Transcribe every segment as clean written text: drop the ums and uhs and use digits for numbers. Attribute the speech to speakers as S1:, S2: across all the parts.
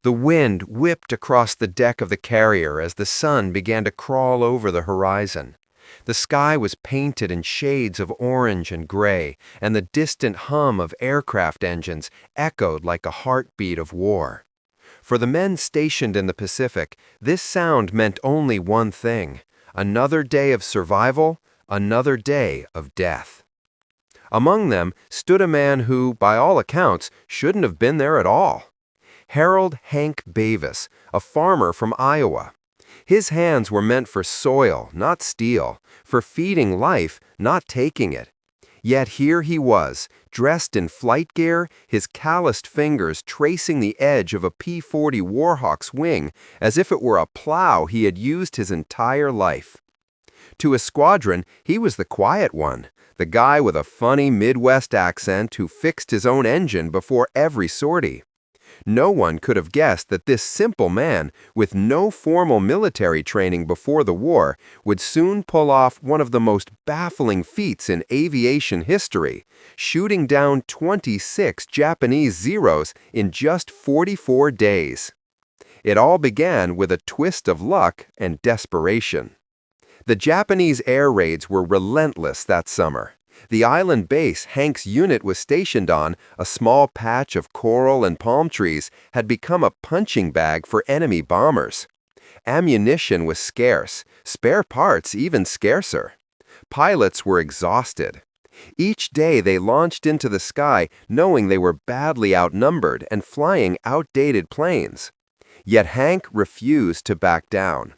S1: The wind whipped across the deck of the carrier as the sun began to crawl over the horizon. The sky was painted in shades of orange and gray, and the distant hum of aircraft engines echoed like a heartbeat of war. For the men stationed in the Pacific, this sound meant only one thing: another day of survival, another day of death. Among them stood a man who, by all accounts, shouldn't have been there at all. Harold Hank Bavis, a farmer from Iowa. His hands were meant for soil, not steel, for feeding life, not taking it. Yet here he was, dressed in flight gear, his calloused fingers tracing the edge of a P-40 Warhawk's wing as if it were a plow he had used his entire life. To his squadron, he was the quiet one, the guy with a funny Midwest accent who fixed his own engine before every sortie. No one could have guessed that this simple man, with no formal military training before the war, would soon pull off one of the most baffling feats in aviation history, shooting down 26 Japanese Zeros in just 44 days. It all began with a twist of luck and desperation. The Japanese air raids were relentless that summer. The island base Hank's unit was stationed on, a small patch of coral and palm trees, had become a punching bag for enemy bombers. Ammunition was scarce, spare parts even scarcer. Pilots were exhausted. Each day they launched into the sky knowing they were badly outnumbered and flying outdated planes. Yet Hank refused to back down.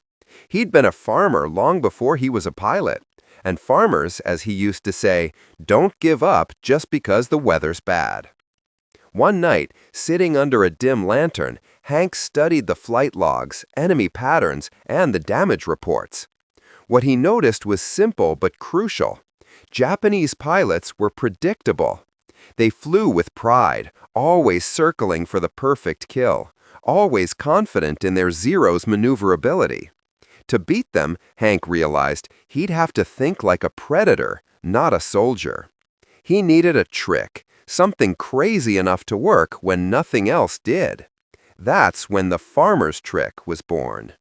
S1: He'd been a farmer long before he was a pilot. And farmers, as he used to say, don't give up just because the weather's bad. One night, sitting under a dim lantern, Hank studied the flight logs, enemy patterns, and the damage reports. What he noticed was simple but crucial. Japanese pilots were predictable. They flew with pride, always circling for the perfect kill, always confident in their Zero's maneuverability. To beat them, Hank realized, he'd have to think like a predator, not a soldier. He needed a trick, something crazy enough to work when nothing else did. That's when the farmer's trick was born.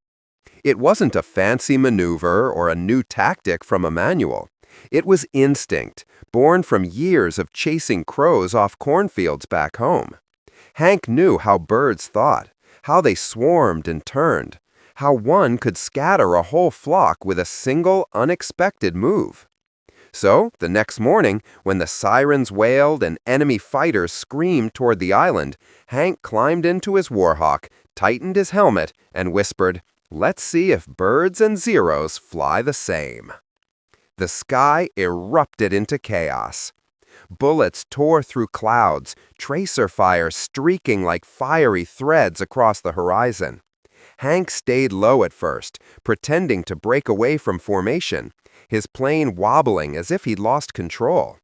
S1: It wasn't a fancy maneuver or a new tactic from a manual. It was instinct, born from years of chasing crows off cornfields back home. Hank knew how birds thought, how they swarmed and turned, how one could scatter a whole flock with a single, unexpected move. So, the next morning, when the sirens wailed and enemy fighters screamed toward the island, Hank climbed into his Warhawk, tightened his helmet, and whispered, "Let's see if birds and Zeros fly the same." The sky erupted into chaos. Bullets tore through clouds, tracer fire streaking like fiery threads across the horizon. Hank stayed low at first, pretending to break away from formation, his plane wobbling as if he'd lost control.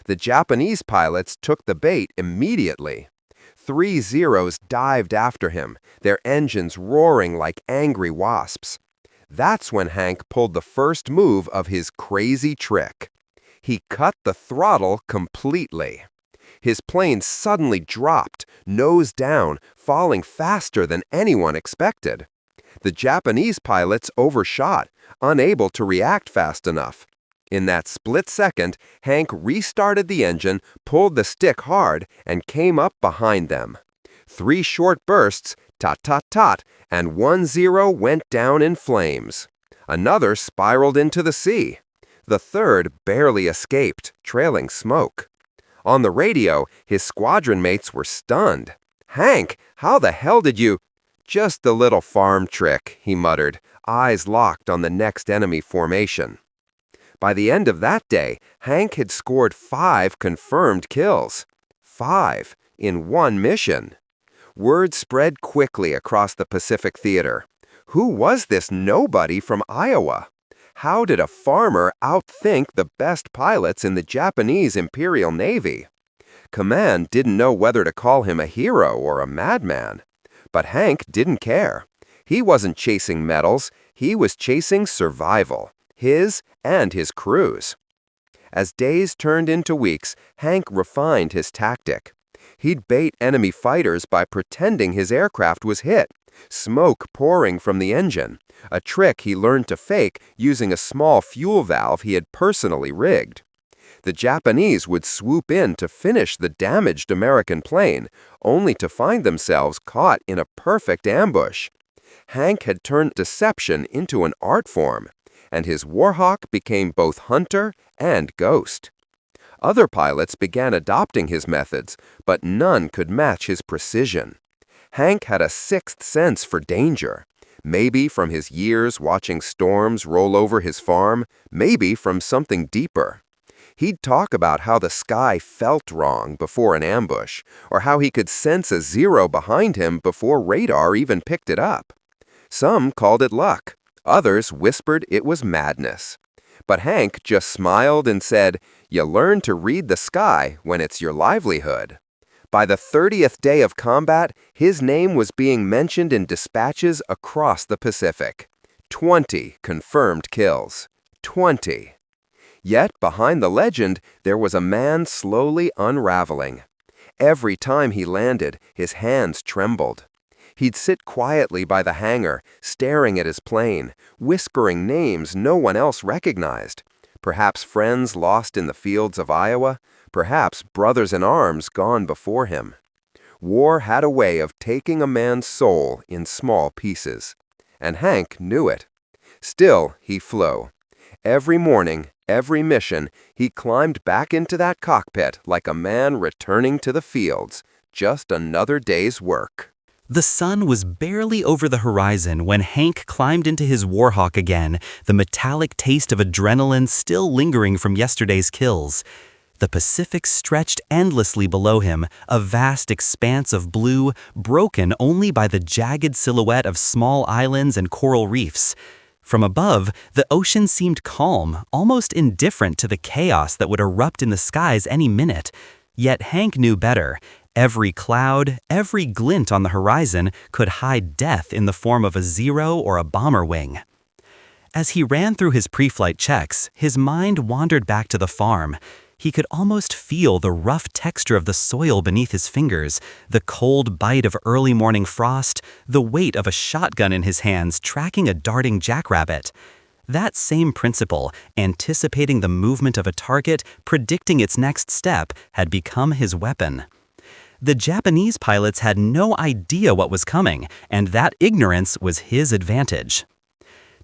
S1: The Japanese pilots took the bait immediately. 3 Zeros dived after him, their engines roaring like angry wasps. That's when Hank pulled the first move of his crazy trick. He cut the throttle completely. His plane suddenly dropped, nose down, falling faster than anyone expected. The Japanese pilots overshot, unable to react fast enough. In that split second, Hank restarted the engine, pulled the stick hard, and came up behind them. 3 short bursts, tot-tot-tot, and 1 Zero went down in flames. Another spiraled into the sea. The third barely escaped, trailing smoke. On the radio, his squadron mates were stunned. "Hank, how the hell did you—" "Just a little farm trick," he muttered, eyes locked on the next enemy formation. By the end of that day, Hank had scored 5 confirmed kills. 5 in one mission. Word spread quickly across the Pacific theater. Who was this nobody from Iowa? How did a farmer outthink the best pilots in the Japanese Imperial Navy? Command didn't know whether to call him a hero or a madman. But Hank didn't care. He wasn't chasing medals, he was chasing survival, his and his crew's. As days turned into weeks, Hank refined his tactic. He'd bait enemy fighters by pretending his aircraft was hit, smoke pouring from the engine, a trick he learned to fake using a small fuel valve he had personally rigged. The Japanese would swoop in to finish the damaged American plane, only to find themselves caught in a perfect ambush. Hank had turned deception into an art form, and his Warhawk became both hunter and ghost. Other pilots began adopting his methods, but none could match his precision. Hank had a sixth sense for danger, maybe from his years watching storms roll over his farm, maybe from something deeper. He'd talk about how the sky felt wrong before an ambush, or how he could sense a zero behind him before radar even picked it up. Some called it luck, others whispered it was madness. But Hank just smiled and said, "You learn to read the sky when it's your livelihood." By the 30th day of combat, his name was being mentioned in dispatches across the Pacific. 20 confirmed kills. 20. Yet, behind the legend, there was a man slowly unraveling. Every time he landed, his hands trembled. He'd sit quietly by the hangar, staring at his plane, whispering names no one else recognized. Perhaps friends lost in the fields of Iowa, perhaps brothers in arms gone before him. War had a way of taking a man's soul in small pieces, and Hank knew it. Still, he flew. Every morning, every mission, he climbed back into that cockpit like a man returning to the fields. Just another day's work.
S2: The sun was barely over the horizon when Hank climbed into his Warhawk again, the metallic taste of adrenaline still lingering from yesterday's kills. The Pacific stretched endlessly below him, a vast expanse of blue, broken only by the jagged silhouette of small islands and coral reefs. From above, the ocean seemed calm, almost indifferent to the chaos that would erupt in the skies any minute. Yet Hank knew better. Every cloud, every glint on the horizon could hide death in the form of a zero or a bomber wing. As he ran through his pre-flight checks, his mind wandered back to the farm. He could almost feel the rough texture of the soil beneath his fingers, the cold bite of early morning frost, the weight of a shotgun in his hands tracking a darting jackrabbit. That same principle, anticipating the movement of a target, predicting its next step, had become his weapon. The Japanese pilots had no idea what was coming, and that ignorance was his advantage.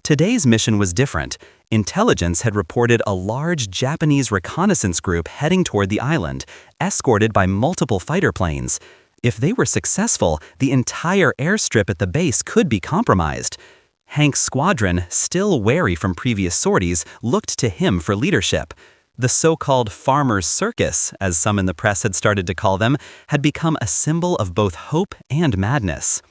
S2: Today's mission was different. Intelligence had reported a large Japanese reconnaissance group heading toward the island, escorted by multiple fighter planes. If they were successful, the entire airstrip at the base could be compromised. Hank's squadron, still wary from previous sorties, looked to him for leadership. The so-called farmers' circus, as some in the press had started to call them, had become a symbol of both hope and madness.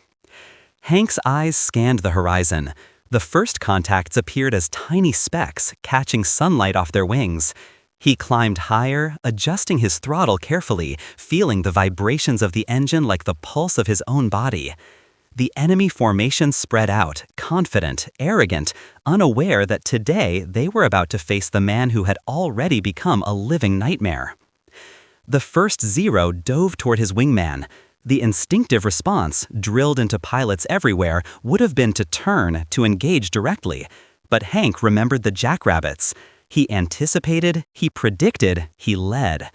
S2: Hank's eyes scanned the horizon. The first contacts appeared as tiny specks, catching sunlight off their wings. He climbed higher, adjusting his throttle carefully, feeling the vibrations of the engine like the pulse of his own body. The enemy formation spread out, confident, arrogant, unaware that today they were about to face the man who had already become a living nightmare. The first Zero dove toward his wingman. The instinctive response, drilled into pilots everywhere, would have been to turn, to engage directly. But Hank remembered the jackrabbits. He anticipated, he predicted, he led.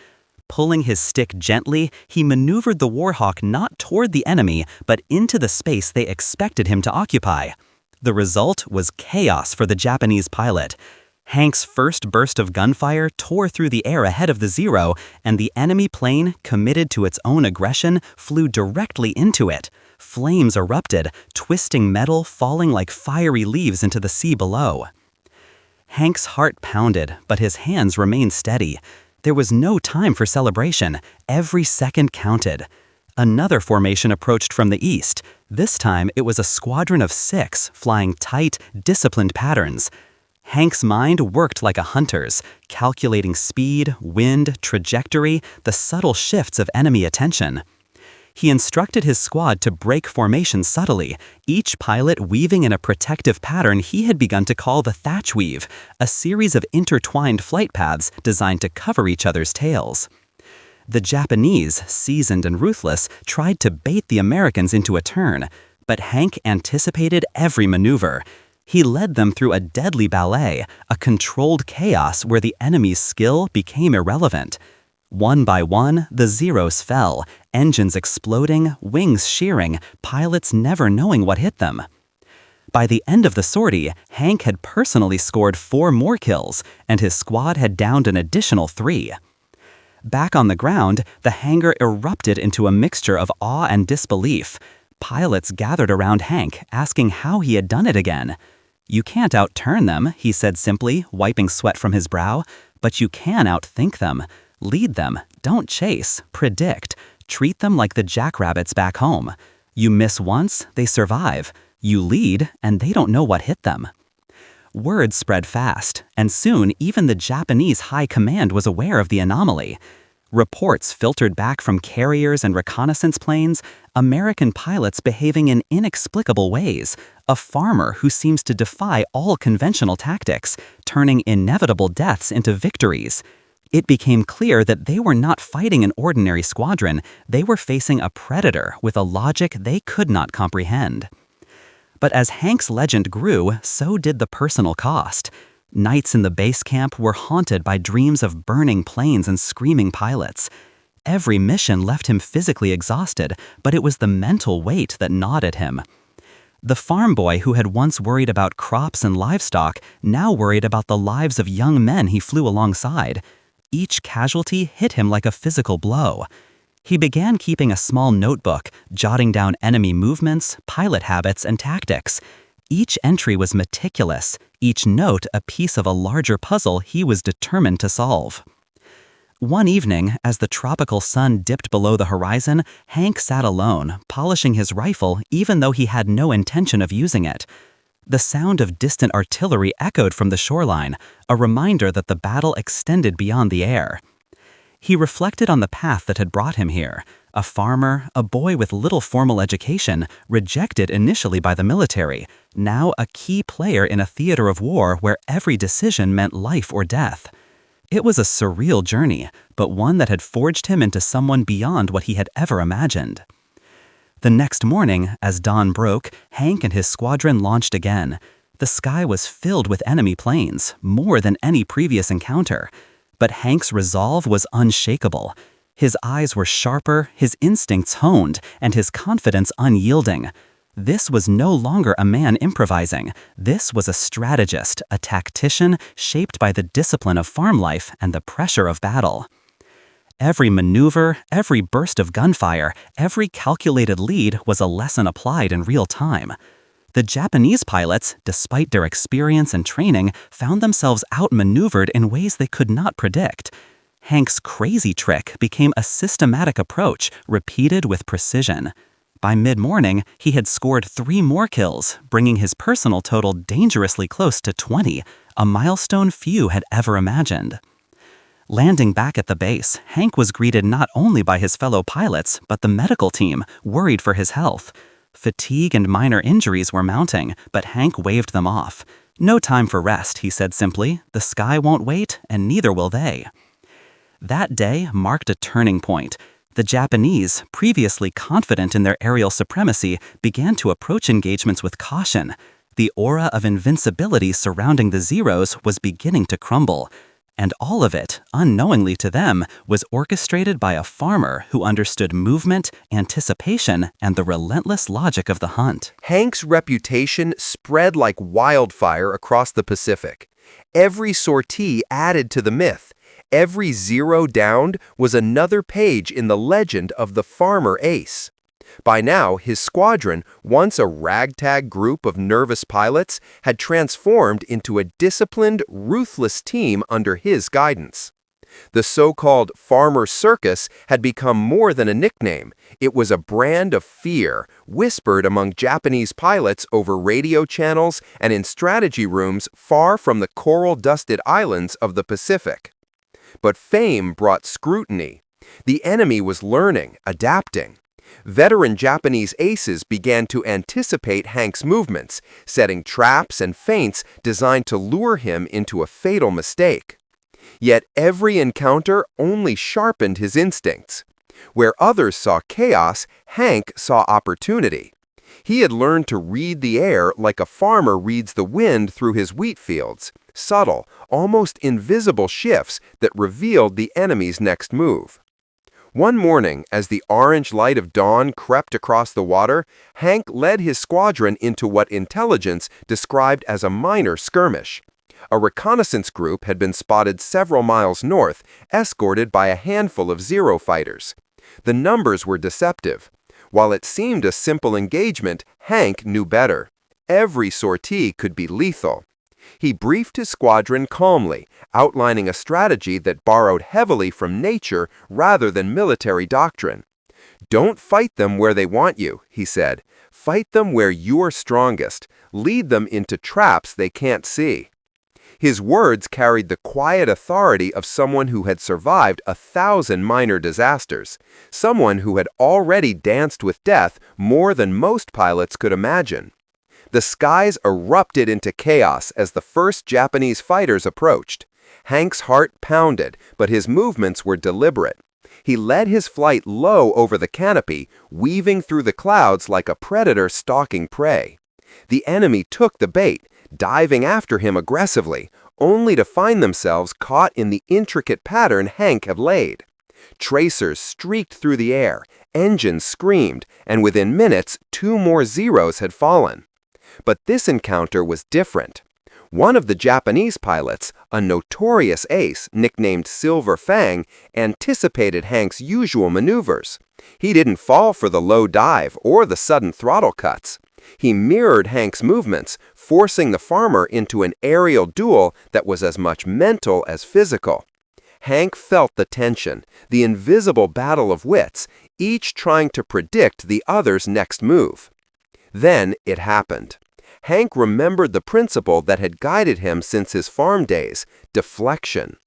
S2: Pulling his stick gently, he maneuvered the Warhawk not toward the enemy, but into the space they expected him to occupy. The result was chaos for the Japanese pilot. Hank's first burst of gunfire tore through the air ahead of the Zero, and the enemy plane, committed to its own aggression, flew directly into it. Flames erupted, twisting metal falling like fiery leaves into the sea below. Hank's heart pounded, but his hands remained steady. There was no time for celebration. Every second counted. Another formation approached from the east. This time, it was a squadron of 6, flying tight, disciplined patterns. Hank's mind worked like a hunter's, calculating speed, wind, trajectory, the subtle shifts of enemy attention. He instructed his squad to break formation subtly, each pilot weaving in a protective pattern he had begun to call the thatch weave, a series of intertwined flight paths designed to cover each other's tails. The Japanese, seasoned and ruthless, tried to bait the Americans into a turn, but Hank anticipated every maneuver. He led them through a deadly ballet, a controlled chaos where the enemy's skill became irrelevant. One by one, the Zeros fell, engines exploding, wings shearing, pilots never knowing what hit them. By the end of the sortie, Hank had personally scored 4 more kills, and his squad had downed an additional 3. Back on the ground, the hangar erupted into a mixture of awe and disbelief. Pilots gathered around Hank, asking how he had done it again. "You can't outturn them," he said simply, wiping sweat from his brow, "but you can outthink them. Lead them, don't chase, predict, treat them like the jackrabbits back home. You miss once, they survive. You lead, and they don't know what hit them." Word spread fast, and soon even the Japanese high command was aware of the anomaly. Reports filtered back from carriers and reconnaissance planes, American pilots behaving in inexplicable ways, a farmer who seems to defy all conventional tactics, turning inevitable deaths into victories. It became clear that they were not fighting an ordinary squadron, they were facing a predator with a logic they could not comprehend. But as Hank's legend grew, so did the personal cost. Nights in the base camp were haunted by dreams of burning planes and screaming pilots. Every mission left him physically exhausted, but it was the mental weight that gnawed at him. The farm boy who had once worried about crops and livestock now worried about the lives of young men he flew alongside. Each casualty hit him like a physical blow. He began keeping a small notebook, jotting down enemy movements, pilot habits, and tactics. Each entry was meticulous, each note a piece of a larger puzzle he was determined to solve. One evening, as the tropical sun dipped below the horizon, Hank sat alone, polishing his rifle even though he had no intention of using it. The sound of distant artillery echoed from the shoreline, a reminder that the battle extended beyond the air. He reflected on the path that had brought him here. A farmer, a boy with little formal education, rejected initially by the military, now a key player in a theater of war where every decision meant life or death. It was a surreal journey, but one that had forged him into someone beyond what he had ever imagined. The next morning, as dawn broke, Hank and his squadron launched again. The sky was filled with enemy planes, more than any previous encounter. But Hank's resolve was unshakable. His eyes were sharper, his instincts honed, and his confidence unyielding. This was no longer a man improvising. This was a strategist, a tactician, shaped by the discipline of farm life and the pressure of battle. Every maneuver, every burst of gunfire, every calculated lead was a lesson applied in real time. The Japanese pilots, despite their experience and training, found themselves outmaneuvered in ways they could not predict. Hank's crazy trick became a systematic approach, repeated with precision. By mid-morning, he had scored 3 more kills, bringing his personal total dangerously close to 20, a milestone few had ever imagined. Landing back at the base, Hank was greeted not only by his fellow pilots, but the medical team, worried for his health. Fatigue and minor injuries were mounting, but Hank waved them off. "No time for rest," he said simply. "The sky won't wait, and neither will they." That day marked a turning point. The Japanese, previously confident in their aerial supremacy, began to approach engagements with caution. The aura of invincibility surrounding the Zeros was beginning to crumble. And all of it, unknowingly to them, was orchestrated by a farmer who understood movement, anticipation, and the relentless logic of the hunt.
S1: Hank's reputation spread like wildfire across the Pacific. Every sortie added to the myth. Every Zero downed was another page in the legend of the farmer ace. By now, his squadron, once a ragtag group of nervous pilots, had transformed into a disciplined, ruthless team under his guidance. The so-called Farmer Circus had become more than a nickname. It was a brand of fear, whispered among Japanese pilots over radio channels and in strategy rooms far from the coral-dusted islands of the Pacific. But fame brought scrutiny. The enemy was learning, adapting. Veteran Japanese aces began to anticipate Hank's movements, setting traps and feints designed to lure him into a fatal mistake. Yet every encounter only sharpened his instincts. Where others saw chaos, Hank saw opportunity. He had learned to read the air like a farmer reads the wind through his wheat fields, subtle, almost invisible shifts that revealed the enemy's next move. One morning, as the orange light of dawn crept across the water, Hank led his squadron into what intelligence described as a minor skirmish. A reconnaissance group had been spotted several miles north, escorted by a handful of Zero fighters. The numbers were deceptive. While it seemed a simple engagement, Hank knew better. Every sortie could be lethal. He briefed his squadron calmly, outlining a strategy that borrowed heavily from nature rather than military doctrine. "Don't fight them where they want you," he said. "Fight them where you're strongest. Lead them into traps they can't see." His words carried the quiet authority of someone who had survived 1,000 minor disasters, someone who had already danced with death more than most pilots could imagine. The skies erupted into chaos as the first Japanese fighters approached. Hank's heart pounded, but his movements were deliberate. He led his flight low over the canopy, weaving through the clouds like a predator stalking prey. The enemy took the bait, diving after him aggressively, only to find themselves caught in the intricate pattern Hank had laid. Tracers streaked through the air, engines screamed, and within minutes, 2 more Zeros had fallen. But this encounter was different. One of the Japanese pilots, a notorious ace nicknamed Silver Fang, anticipated Hank's usual maneuvers. He didn't fall for the low dive or the sudden throttle cuts. He mirrored Hank's movements, forcing the farmer into an aerial duel that was as much mental as physical. Hank felt the tension, the invisible battle of wits, each trying to predict the other's next move. Then it happened. Hank remembered the principle that had guided him since his farm days: deflection.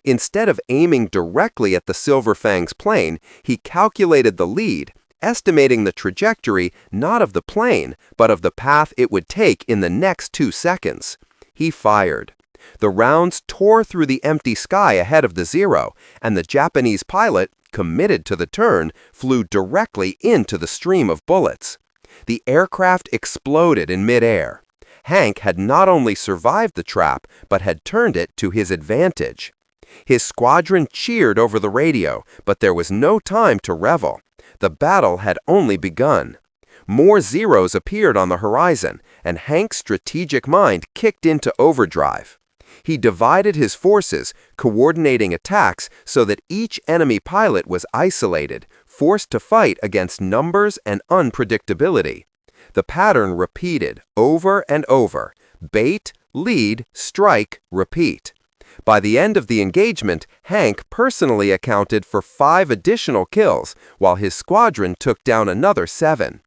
S1: Instead of aiming directly at the Silver Fang's plane, he calculated the lead, estimating the trajectory not of the plane, but of the path it would take in the next 2 seconds. He fired. The rounds tore through the empty sky ahead of the Zero, and the Japanese pilot, committed to the turn, flew directly into the stream of bullets. The aircraft exploded in midair. Hank had not only survived the trap, but had turned it to his advantage. His squadron cheered over the radio, but there was no time to revel. The battle had only begun. More Zeros appeared on the horizon, and Hank's strategic mind kicked into overdrive. He divided his forces, coordinating attacks so that each enemy pilot was isolated, forced to fight against numbers and unpredictability. The pattern repeated over and over: bait, lead, strike, repeat. By the end of the engagement, Hank personally accounted for 5 additional kills, while his squadron took down another 7.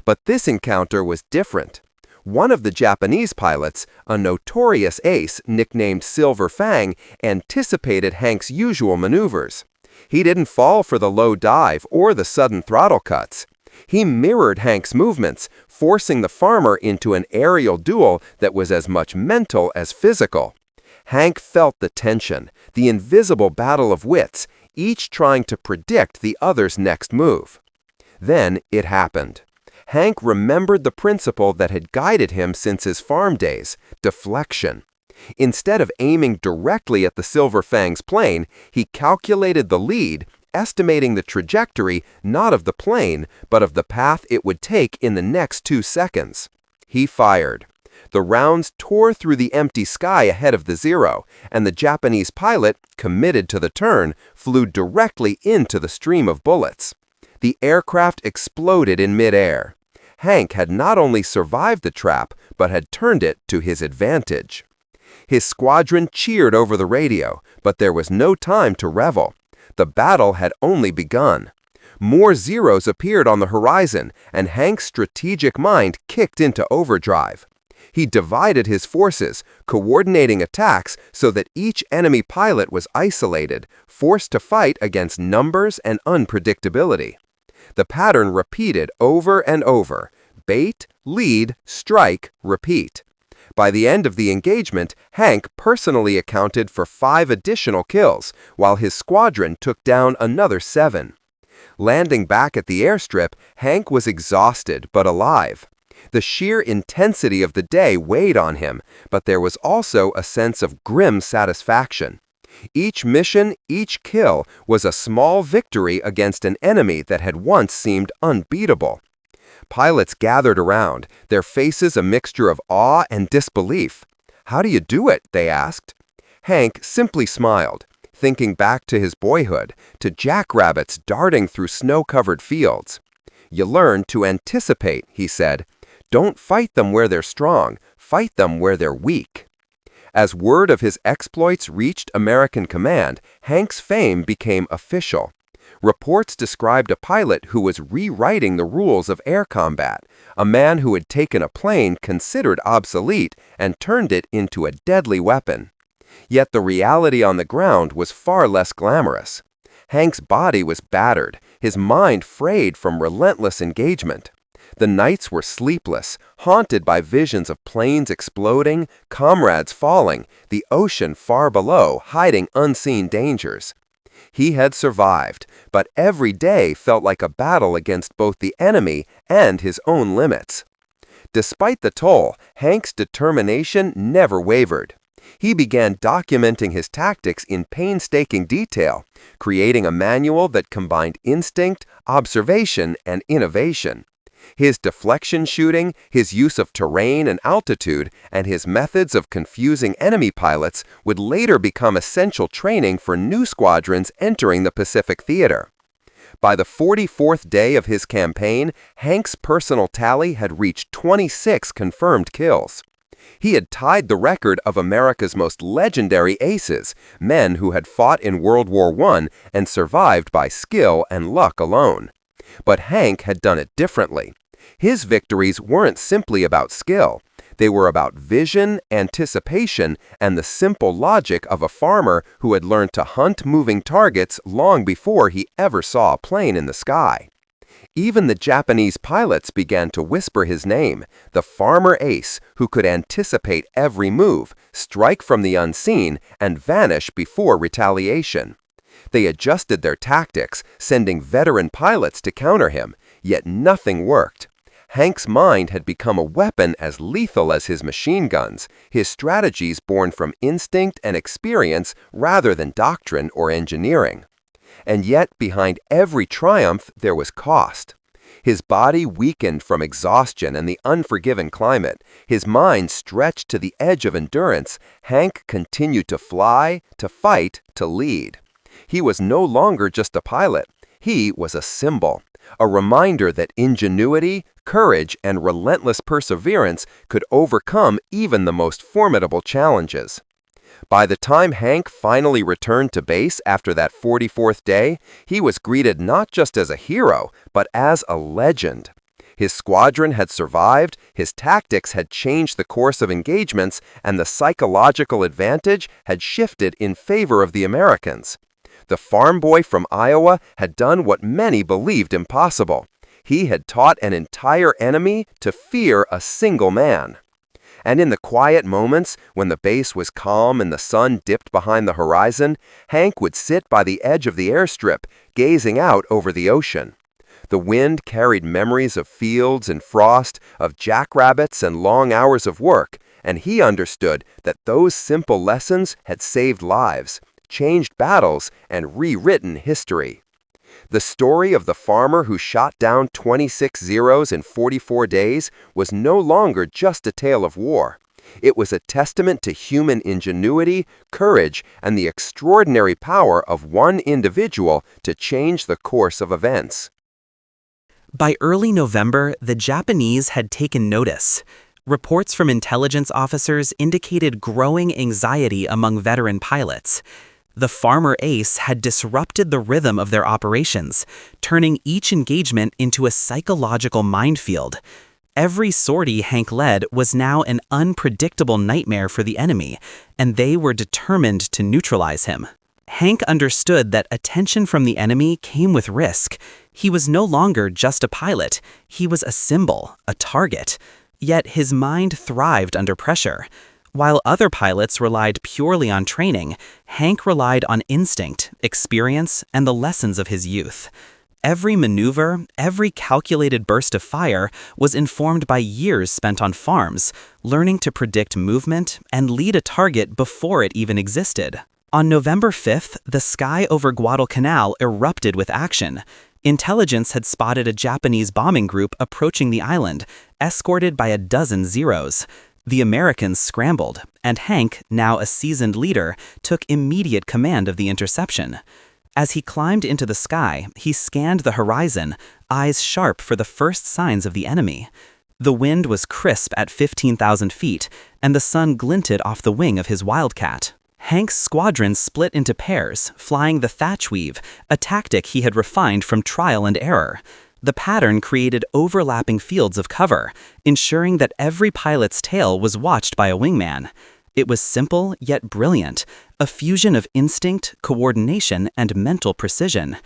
S1: But this encounter was different. One of the Japanese pilots, a notorious ace nicknamed Silver Fang, anticipated Hank's usual maneuvers. He didn't fall for the low dive or the sudden throttle cuts. He mirrored Hank's movements, forcing the farmer into an aerial duel that was as much mental as physical. Hank felt the tension, the invisible battle of wits, each trying to predict the other's next move. Then it happened. Hank remembered the principle that had guided him since his farm days: deflection. Instead of aiming directly at the Silver Fang's plane, he calculated the lead, estimating the trajectory not of the plane, but of the path it would take in the next 2 seconds. He fired. The rounds tore through the empty sky ahead of the Zero, and the Japanese pilot, committed to the turn, flew directly into the stream of bullets. The aircraft exploded in midair. Hank had not only survived the trap, but had turned it to his advantage. His squadron cheered over the radio, but there was no time to revel. The battle had only begun. More Zeros appeared on the horizon, and Hank's strategic mind kicked into overdrive. He divided his forces, coordinating attacks so that each enemy pilot was isolated, forced to fight against numbers and unpredictability. The pattern repeated over and over: bait, lead, strike, repeat. By the end of the engagement, Hank personally accounted for 5 additional kills, while his squadron took down another 7. Landing back at the airstrip, Hank was exhausted but alive. The sheer intensity of the day weighed on him, but there was also a sense of grim satisfaction. Each mission, each kill, was a small victory against an enemy that had once seemed unbeatable. Pilots gathered around, their faces a mixture of awe and disbelief. "How do you do it?" they asked. Hank simply smiled, thinking back to his boyhood, to jackrabbits darting through snow-covered fields. "You learn to anticipate," he said. "Don't fight them where they're strong, fight them where they're weak." As word of his exploits reached American command, Hank's fame became official. Reports described a pilot who was rewriting the rules of air combat, a man who had taken a plane considered obsolete and turned it into a deadly weapon. Yet the reality on the ground was far less glamorous. Hank's body was battered, his mind frayed from relentless engagement. The nights were sleepless, haunted by visions of planes exploding, comrades falling, the ocean far below hiding unseen dangers. He had survived, but every day felt like a battle against both the enemy and his own limits. Despite the toll, Hank's determination never wavered. He began documenting his tactics in painstaking detail, creating a manual that combined instinct, observation, and innovation. His deflection shooting, his use of terrain and altitude, and his methods of confusing enemy pilots would later become essential training for new squadrons entering the Pacific theater. By the 44th day of his campaign, Hank's personal tally had reached 26 confirmed kills. He had tied the record of America's most legendary aces, men who had fought in World War I and survived by skill and luck alone. But Hank had done it differently. His victories weren't simply about skill. They were about vision, anticipation, and the simple logic of a farmer who had learned to hunt moving targets long before he ever saw a plane in the sky. Even the Japanese pilots began to whisper his name, the farmer ace who could anticipate every move, strike from the unseen, and vanish before retaliation. They adjusted their tactics, sending veteran pilots to counter him, yet nothing worked. Hank's mind had become a weapon as lethal as his machine guns, his strategies born from instinct and experience rather than doctrine or engineering. And yet, behind every triumph, there was cost. His body weakened from exhaustion and the unforgiving climate. His mind stretched to the edge of endurance. Hank continued to fly, to fight, to lead. He was no longer just a pilot. He was a symbol, a reminder that ingenuity, courage, and relentless perseverance could overcome even the most formidable challenges. By the time Hank finally returned to base after that 44th day, he was greeted not just as a hero, but as a legend. His squadron had survived, his tactics had changed the course of engagements, and the psychological advantage had shifted in favor of the Americans. The farm boy from Iowa had done what many believed impossible. He had taught an entire enemy to fear a single man. And in the quiet moments, when the base was calm and the sun dipped behind the horizon, Hank would sit by the edge of the airstrip, gazing out over the ocean. The wind carried memories of fields and frost, of jackrabbits and long hours of work, and he understood that those simple lessons had saved lives, changed battles, and rewritten history. The story of the farmer who shot down 26 Zeros in 44 days was no longer just a tale of war. It was a testament to human ingenuity, courage, and the extraordinary power of one individual to change the course of events.
S2: By early November, the Japanese had taken notice. Reports from intelligence officers indicated growing anxiety among veteran pilots. The farmer ace had disrupted the rhythm of their operations, turning each engagement into a psychological minefield. Every sortie Hank led was now an unpredictable nightmare for the enemy, and they were determined to neutralize him. Hank understood that attention from the enemy came with risk. He was no longer just a pilot. He was a symbol, a target. Yet his mind thrived under pressure. While other pilots relied purely on training, Hank relied on instinct, experience, and the lessons of his youth. Every maneuver, every calculated burst of fire was informed by years spent on farms, learning to predict movement and lead a target before it even existed. On November 5th, the sky over Guadalcanal erupted with action. Intelligence had spotted a Japanese bombing group approaching the island, escorted by a dozen Zeros. The Americans scrambled, and Hank, now a seasoned leader, took immediate command of the interception. As he climbed into the sky, he scanned the horizon, eyes sharp for the first signs of the enemy. The wind was crisp at 15,000 feet, and the sun glinted off the wing of his Wildcat. Hank's squadron split into pairs, flying the thatch weave, a tactic he had refined from trial and error. The pattern created overlapping fields of cover, ensuring that every pilot's tail was watched by a wingman. It was simple yet brilliant, a fusion of instinct, coordination, and mental precision.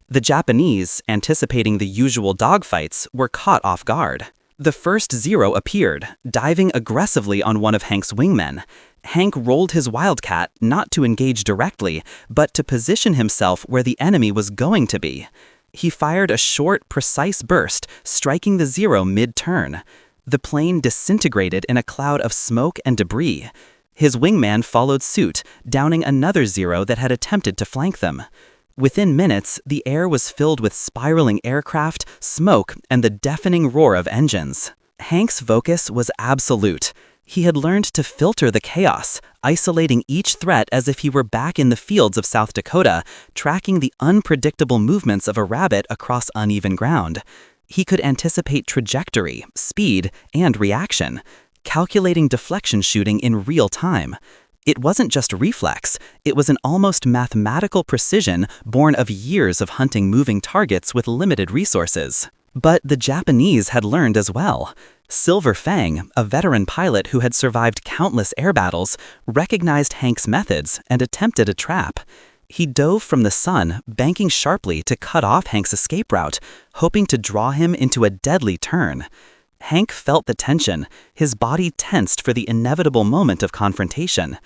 S2: The Japanese, anticipating the usual dogfights, were caught off guard. The first Zero appeared, diving aggressively on one of Hank's wingmen. Hank rolled his Wildcat not to engage directly, but to position himself where the enemy was going to be. He fired a short, precise burst, striking the Zero mid-turn. The plane disintegrated in a cloud of smoke and debris. His wingman followed suit, downing another Zero that had attempted to flank them. Within minutes, the air was filled with spiraling aircraft, smoke, and the deafening roar of engines. Hank's focus was absolute. He had learned to filter the chaos, isolating each threat as if he were back in the fields of South Dakota, tracking the unpredictable movements of a rabbit across uneven ground. He could anticipate trajectory, speed, and reaction, calculating deflection shooting in real time. It wasn't just reflex, it was an almost mathematical precision born of years of hunting moving targets with limited resources. But the Japanese had learned as well. Silver Fang, a veteran pilot who had survived countless air battles, recognized Hank's methods and attempted a trap. He dove from the sun, banking sharply to cut off Hank's escape route, hoping to draw him into a deadly turn. Hank felt the tension, his body tensed for the inevitable moment of confrontation.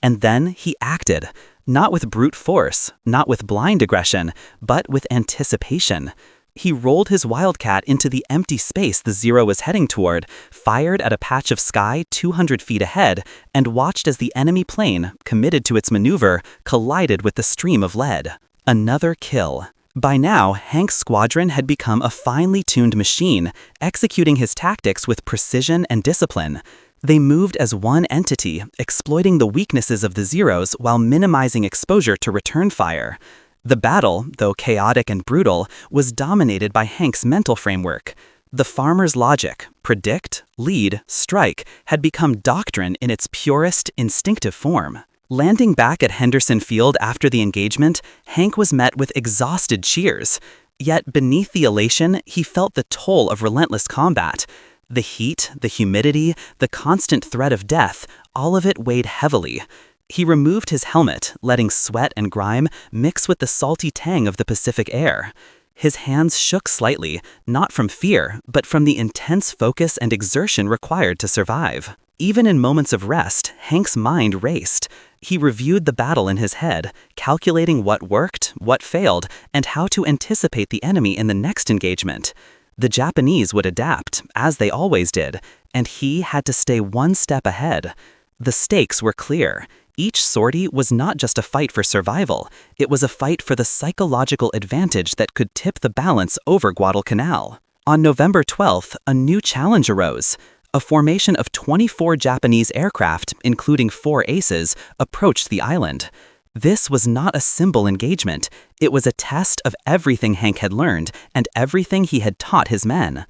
S2: And then he acted, not with brute force, not with blind aggression, but with anticipation. He rolled his Wildcat into the empty space the Zero was heading toward, fired at a patch of sky 200 feet ahead, and watched as the enemy plane, committed to its maneuver, collided with the stream of lead. Another kill. By now, Hank's squadron had become a finely tuned machine, executing his tactics with precision and discipline. They moved as one entity, exploiting the weaknesses of the Zeros while minimizing exposure to return fire. The battle, though chaotic and brutal, was dominated by Hank's mental framework. The farmer's logic, predict, lead, strike, had become doctrine in its purest, instinctive form. Landing back at Henderson Field after the engagement, Hank was met with exhausted cheers. Yet beneath the elation, he felt the toll of relentless combat. The heat, the humidity, the constant threat of death, all of it weighed heavily. He removed his helmet, letting sweat and grime mix with the salty tang of the Pacific air. His hands shook slightly, not from fear, but from the intense focus and exertion required to survive. Even in moments of rest, Hank's mind raced. He reviewed the battle in his head, calculating what worked, what failed, and how to anticipate the enemy in the next engagement. The Japanese would adapt, as they always did, and he had to stay one step ahead. The stakes were clear. Each sortie was not just a fight for survival, it was a fight for the psychological advantage that could tip the balance over Guadalcanal. On November 12th, a new challenge arose. A formation of 24 Japanese aircraft, including 4 aces, approached the island. This was not a simple engagement. It was a test of everything Hank had learned and everything he had taught his men.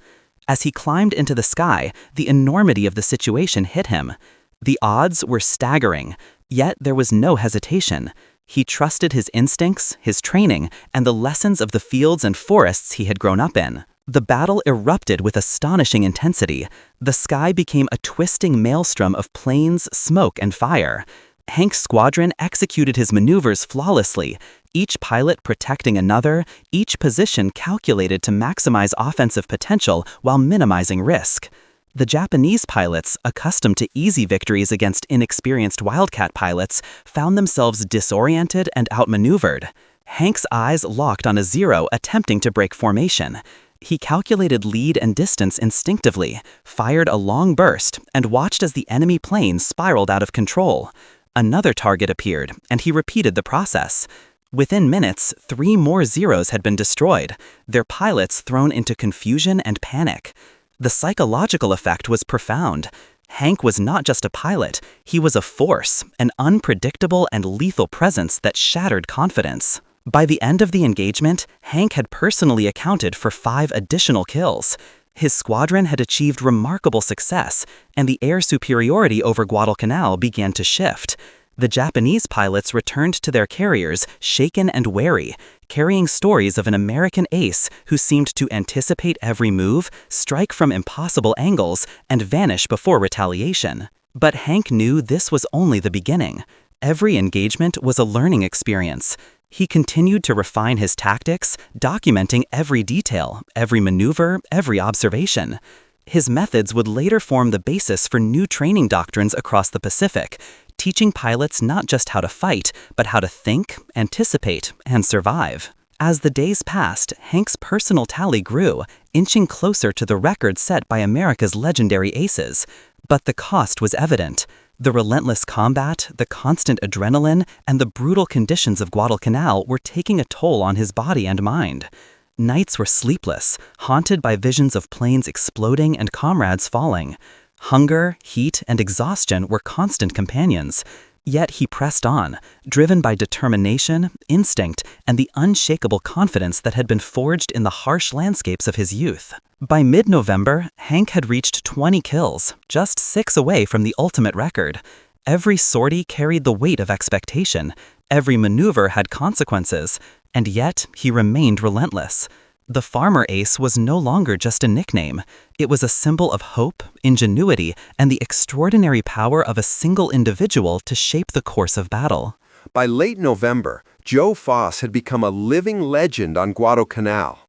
S2: As he climbed into the sky, the enormity of the situation hit him. The odds were staggering, yet there was no hesitation. He trusted his instincts, his training, and the lessons of the fields and forests he had grown up in. The battle erupted with astonishing intensity. The sky became a twisting maelstrom of planes, smoke, and fire. Hank's squadron executed his maneuvers flawlessly, each pilot protecting another, each position calculated to maximize offensive potential while minimizing risk. The Japanese pilots, accustomed to easy victories against inexperienced Wildcat pilots, found themselves disoriented and outmaneuvered. Hank's eyes locked on a zero, attempting to break formation. He calculated lead and distance instinctively, fired a long burst, and watched as the enemy plane spiraled out of control. Another target appeared, and he repeated the process. Within minutes, 3 more Zeros had been destroyed, their pilots thrown into confusion and panic. The psychological effect was profound. Hank was not just a pilot, he was a force, an unpredictable and lethal presence that shattered confidence. By the end of the engagement, Hank had personally accounted for 5 additional kills. His squadron had achieved remarkable success, and the air superiority over Guadalcanal began to shift. The Japanese pilots returned to their carriers, shaken and wary, carrying stories of an American ace who seemed to anticipate every move, strike from impossible angles, and vanish before retaliation. But Hank knew this was only the beginning. Every engagement was a learning experience. He continued to refine his tactics, documenting every detail, every maneuver, every observation. His methods would later form the basis for new training doctrines across the Pacific, teaching pilots not just how to fight, but how to think, anticipate, and survive. As the days passed, Hank's personal tally grew, inching closer to the record set by America's legendary aces. But the cost was evident. The relentless combat, the constant adrenaline, and the brutal conditions of Guadalcanal were taking a toll on his body and mind. Nights were sleepless, haunted by visions of planes exploding and comrades falling. Hunger, heat, and exhaustion were constant companions. Yet he pressed on, driven by determination, instinct, and the unshakable confidence that had been forged in the harsh landscapes of his youth. By mid-November, Hank had reached 20 kills, just 6 away from the ultimate record. Every sortie carried the weight of expectation. Every maneuver had consequences, and yet he remained relentless. The farmer ace was no longer just a nickname. It was a symbol of hope, ingenuity, and the extraordinary power of a single individual to shape the course of battle.
S1: By late November, Joe Foss had become a living legend on Guadalcanal.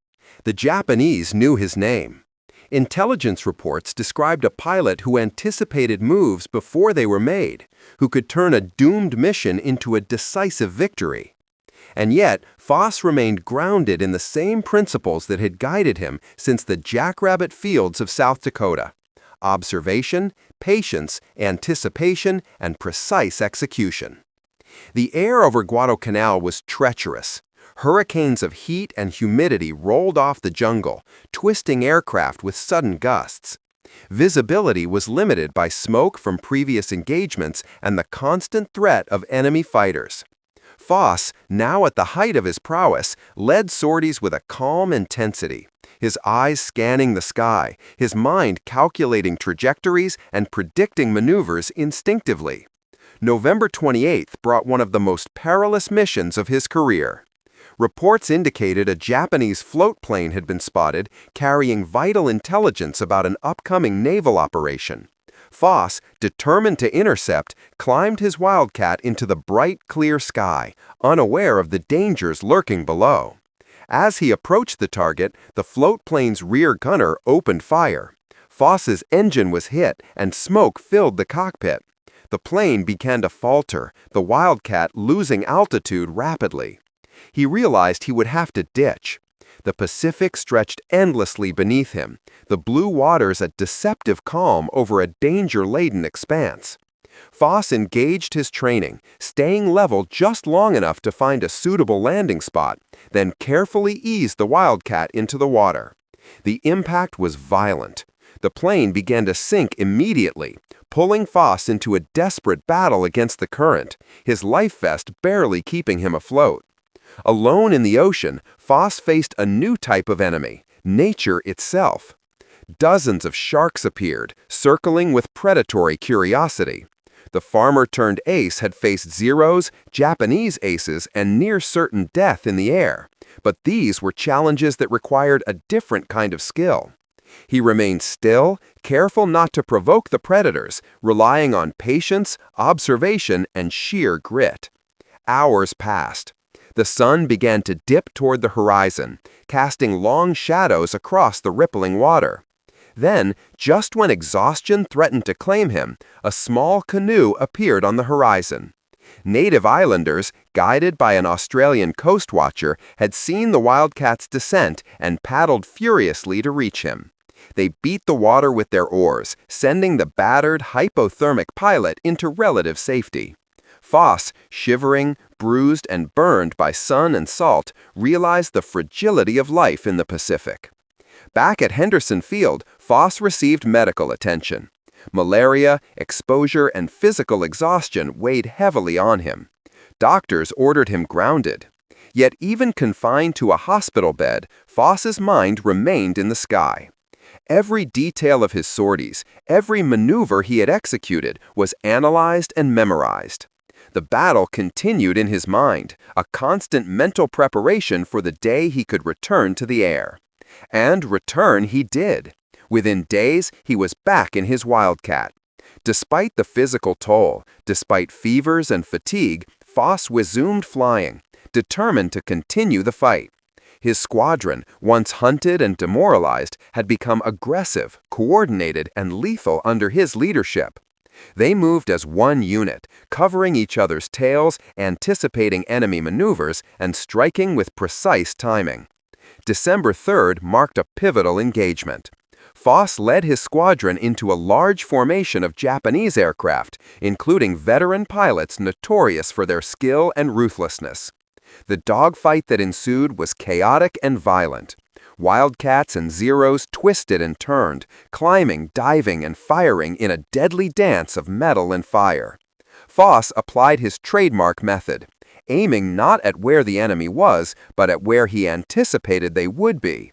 S1: The Japanese knew his name. Intelligence reports described a pilot who anticipated moves before they were made, who could turn a doomed mission into a decisive victory. And yet, Foss remained grounded in the same principles that had guided him since the jackrabbit fields of South Dakota: observation, patience, anticipation, and precise execution. The air over Guadalcanal was treacherous. Hurricanes of heat and humidity rolled off the jungle, twisting aircraft with sudden gusts. Visibility was limited by smoke from previous engagements and the constant threat of enemy fighters. Foss, now at the height of his prowess, led sorties with a calm intensity, his eyes scanning the sky, his mind calculating trajectories and predicting maneuvers instinctively. November 28th brought one of the most perilous missions of his career. Reports indicated a Japanese float plane had been spotted carrying vital intelligence about an upcoming naval operation. Foss, determined to intercept, climbed his Wildcat into the bright, clear sky, unaware of the dangers lurking below. As he approached the target, the float plane's rear gunner opened fire. Foss's engine was hit, and smoke filled the cockpit. The plane began to falter, the Wildcat losing altitude rapidly. He realized he would have to ditch. The Pacific stretched endlessly beneath him, the blue waters a deceptive calm over a danger-laden expanse. Foss engaged his training, staying level just long enough to find a suitable landing spot, then carefully eased the Wildcat into the water. The impact was violent. The plane began to sink immediately, pulling Foss into a desperate battle against the current, his life vest barely keeping him afloat. Alone in the ocean, Foss faced a new type of enemy, nature itself. Dozens of sharks appeared, circling with predatory curiosity. The farmer-turned-ace had faced Zeros, Japanese aces, and near-certain death in the air, but these were challenges that required a different kind of skill. He remained still, careful not to provoke the predators, relying on patience, observation, and sheer grit. Hours passed. The sun began to dip toward the horizon, casting long shadows across the rippling water. Then, just when exhaustion threatened to claim him, a small canoe appeared on the horizon. Native islanders, guided by an Australian coast watcher, had seen the Wildcat's descent and paddled furiously to reach him. They beat the water with their oars, sending the battered, hypothermic pilot into relative safety. Foss, shivering, bruised, and burned by sun and salt, realized the fragility of life in the Pacific. Back at Henderson Field, Foss received medical attention. Malaria, exposure, and physical exhaustion weighed heavily on him. Doctors ordered him grounded. Yet even confined to a hospital bed, Foss's mind remained in the sky. Every detail of his sorties, every maneuver he had executed, was analyzed and memorized. The battle continued in his mind, a constant mental preparation for the day he could return to the air. And return he did. Within days, he was back in his Wildcat. Despite the physical toll, despite fevers and fatigue, Foss resumed flying, determined to continue the fight. His squadron, once hunted and demoralized, had become aggressive, coordinated, and lethal under his leadership. They moved as one unit, covering each other's tails, anticipating enemy maneuvers, and striking with precise timing. December 3rd marked a pivotal engagement. Foss led his squadron into a large formation of Japanese aircraft, including veteran pilots notorious for their skill and ruthlessness. The dogfight that ensued was chaotic and violent. Wildcats and Zeros twisted and turned, climbing, diving, and firing in a deadly dance of metal and fire. Foss applied his trademark method, aiming not at where the enemy was, but at where he anticipated they would be.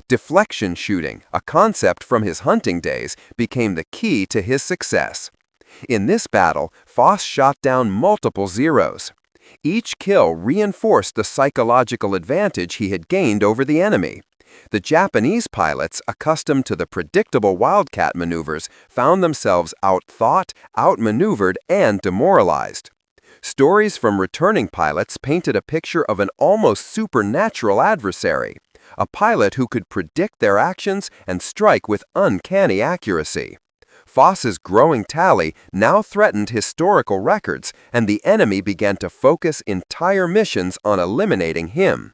S1: Deflection shooting, a concept from his hunting days, became the key to his success. In this battle, Foss shot down multiple Zeros. Each kill reinforced the psychological advantage he had gained over the enemy. The Japanese pilots, accustomed to the predictable Wildcat maneuvers, found themselves outthought, outmaneuvered, and demoralized. Stories from returning pilots painted a picture of an almost supernatural adversary, a pilot who could predict their actions and strike with uncanny accuracy. Foss's growing tally now threatened historical records, and the enemy began to focus entire missions on eliminating him.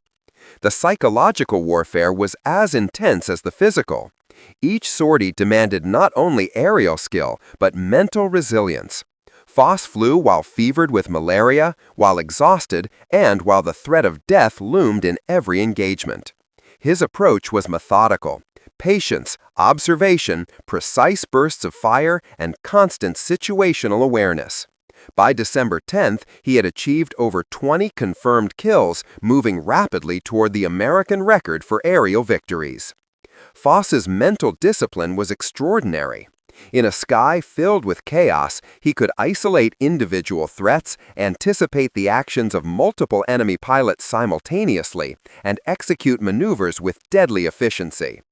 S1: The psychological warfare was as intense as the physical. Each sortie demanded not only aerial skill, but mental resilience. Foss flew while fevered with malaria, while exhausted, and while the threat of death loomed in every engagement. His approach was methodical. Patience, observation, precise bursts of fire, and constant situational awareness. By December 10th, he had achieved over 20 confirmed kills, moving rapidly toward the American record for aerial victories. Foss's mental discipline was extraordinary. In a sky filled with chaos, he could isolate individual threats, anticipate the actions of multiple enemy pilots simultaneously, and execute maneuvers with deadly efficiency.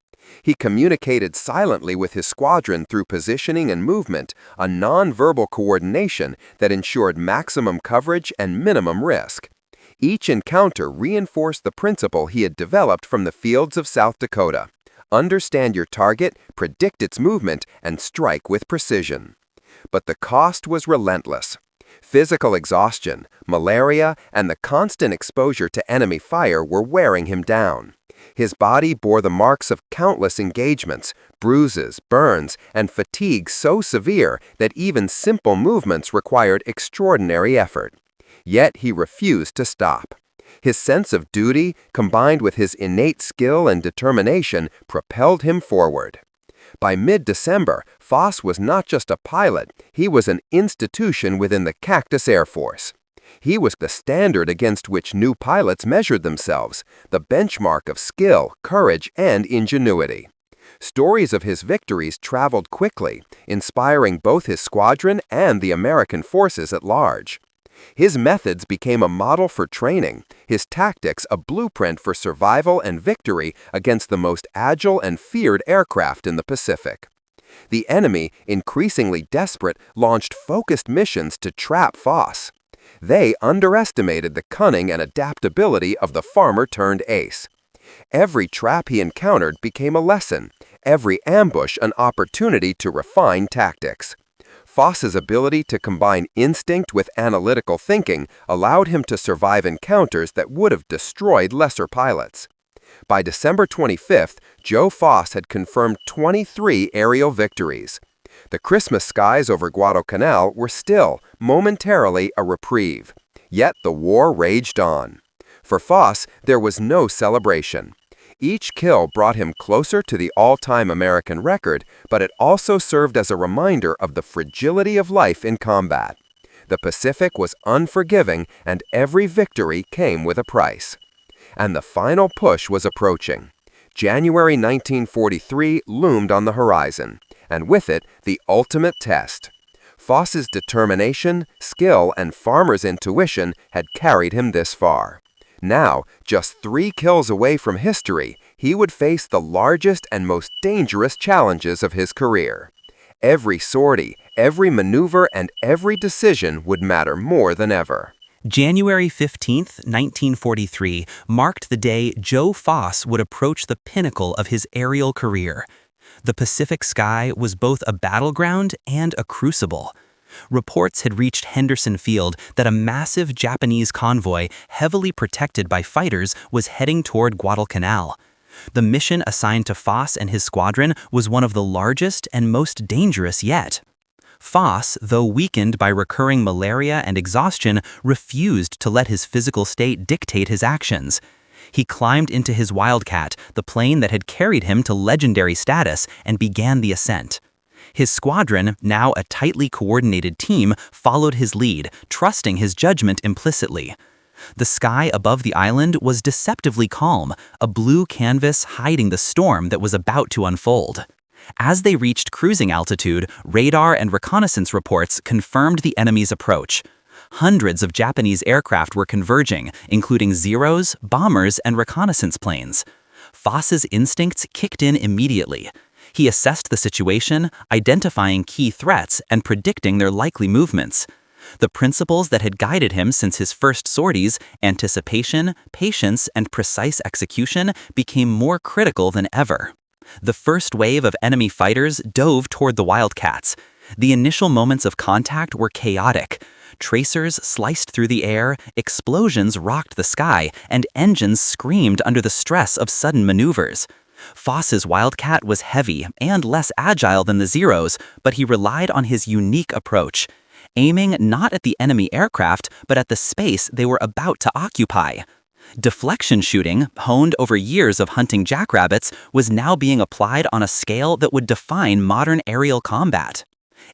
S1: He communicated silently with his squadron through positioning and movement, a non-verbal coordination that ensured maximum coverage and minimum risk. Each encounter reinforced the principle he had developed from the fields of South Dakota. Understand your target, predict its movement, and strike with precision. But the cost was relentless. Physical exhaustion, malaria, and the constant exposure to enemy fire were wearing him down. His body bore the marks of countless engagements, bruises, burns, and fatigue so severe that even simple movements required extraordinary effort. Yet he refused to stop. His sense of duty, combined with his innate skill and determination, propelled him forward. By mid-December, Foss was not just a pilot, he was an institution within the Cactus Air Force. He was the standard against which new pilots measured themselves, the benchmark of skill, courage, and ingenuity. Stories of his victories traveled quickly, inspiring both his squadron and the American forces at large. His methods became a model for training, his tactics a blueprint for survival and victory against the most agile and feared aircraft in the Pacific. The enemy, increasingly desperate, launched focused missions to trap Foss. They underestimated the cunning and adaptability of the farmer-turned-ace. Every trap he encountered became a lesson, every ambush an opportunity to refine tactics. Foss's ability to combine instinct with analytical thinking allowed him to survive encounters that would have destroyed lesser pilots. By December 25th, Joe Foss had confirmed 23 aerial victories. The Christmas skies over Guadalcanal were still, momentarily, a reprieve. Yet the war raged on. For Foss, there was no celebration. Each kill brought him closer to the all-time American record, but it also served as a reminder of the fragility of life in combat. The Pacific was unforgiving, and every victory came with a price. And the final push was approaching. January 1943 loomed on the horizon, and with it, the ultimate test. Foss's determination, skill, and farmer's intuition had carried him this far. Now, just 3 kills away from history, he would face the largest and most dangerous challenges of his career. Every sortie, every maneuver, and every decision would matter more than ever.
S2: January 15, 1943, marked the day Joe Foss would approach the pinnacle of his aerial career. The Pacific sky was both a battleground and a crucible. Reports had reached Henderson Field that a massive Japanese convoy, heavily protected by fighters, was heading toward Guadalcanal. The mission assigned to Foss and his squadron was one of the largest and most dangerous yet. Foss, though weakened by recurring malaria and exhaustion, refused to let his physical state dictate his actions. He climbed into his Wildcat, the plane that had carried him to legendary status, and began the ascent. His squadron, now a tightly coordinated team, followed his lead, trusting his judgment implicitly. The sky above the island was deceptively calm, a blue canvas hiding the storm that was about to unfold. As they reached cruising altitude, radar and reconnaissance reports confirmed the enemy's approach. Hundreds of Japanese aircraft were converging, including Zeros, bombers, and reconnaissance planes. Foss's instincts kicked in immediately. He assessed the situation, identifying key threats and predicting their likely movements. The principles that had guided him since his first sorties, anticipation, patience, and precise execution, became more critical than ever. The first wave of enemy fighters dove toward the Wildcats. The initial moments of contact were chaotic. Tracers sliced through the air, explosions rocked the sky, and engines screamed under the stress of sudden maneuvers. Foss's Wildcat was heavy and less agile than the Zeros, but he relied on his unique approach, aiming not at the enemy aircraft, but at the space they were about to occupy. Deflection shooting, honed over years of hunting jackrabbits, was now being applied on a scale that would define modern aerial combat.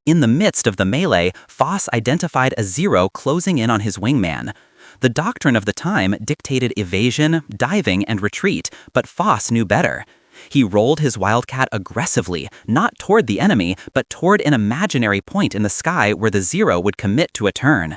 S2: In the midst of the melee, Foss identified a Zero closing in on his wingman. The doctrine of the time dictated evasion, diving, and retreat, but Foss knew better. He rolled his Wildcat aggressively, not toward the enemy, but toward an imaginary point in the sky where the Zero would commit to a turn.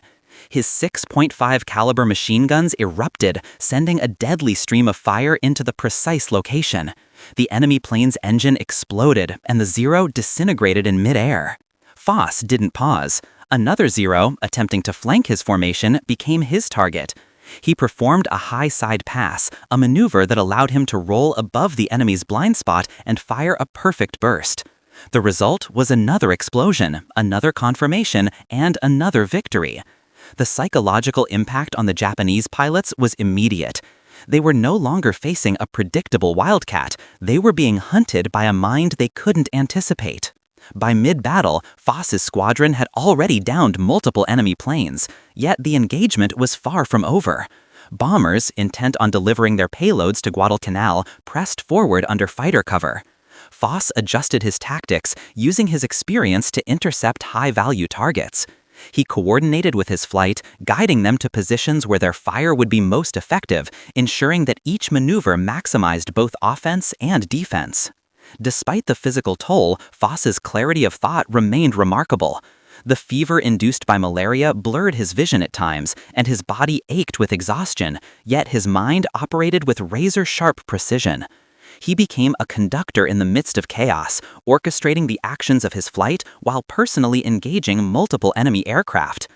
S2: His 6.5 caliber machine guns erupted, sending a deadly stream of fire into the precise location. The enemy plane's engine exploded, and the Zero disintegrated in midair. Foss didn't pause. Another Zero, attempting to flank his formation, became his target. He performed a high side pass, a maneuver that allowed him to roll above the enemy's blind spot and fire a perfect burst. The result was another explosion, another confirmation, and another victory. The psychological impact on the Japanese pilots was immediate. They were no longer facing a predictable Wildcat. They were being hunted by a mind they couldn't anticipate. By mid-battle, Foss's squadron had already downed multiple enemy planes, yet the engagement was far from over. Bombers, intent on delivering their payloads to Guadalcanal, pressed forward under fighter cover. Foss adjusted his tactics, using his experience to intercept high-value targets. He coordinated with his flight, guiding them to positions where their fire would be most effective, ensuring that each maneuver maximized both offense and defense. Despite the physical toll, Foss's clarity of thought remained remarkable. The fever induced by malaria blurred his vision at times, and his body ached with exhaustion, yet his mind operated with razor-sharp precision. He became a conductor in the midst of chaos, orchestrating the actions of his flight while personally engaging multiple enemy aircraft.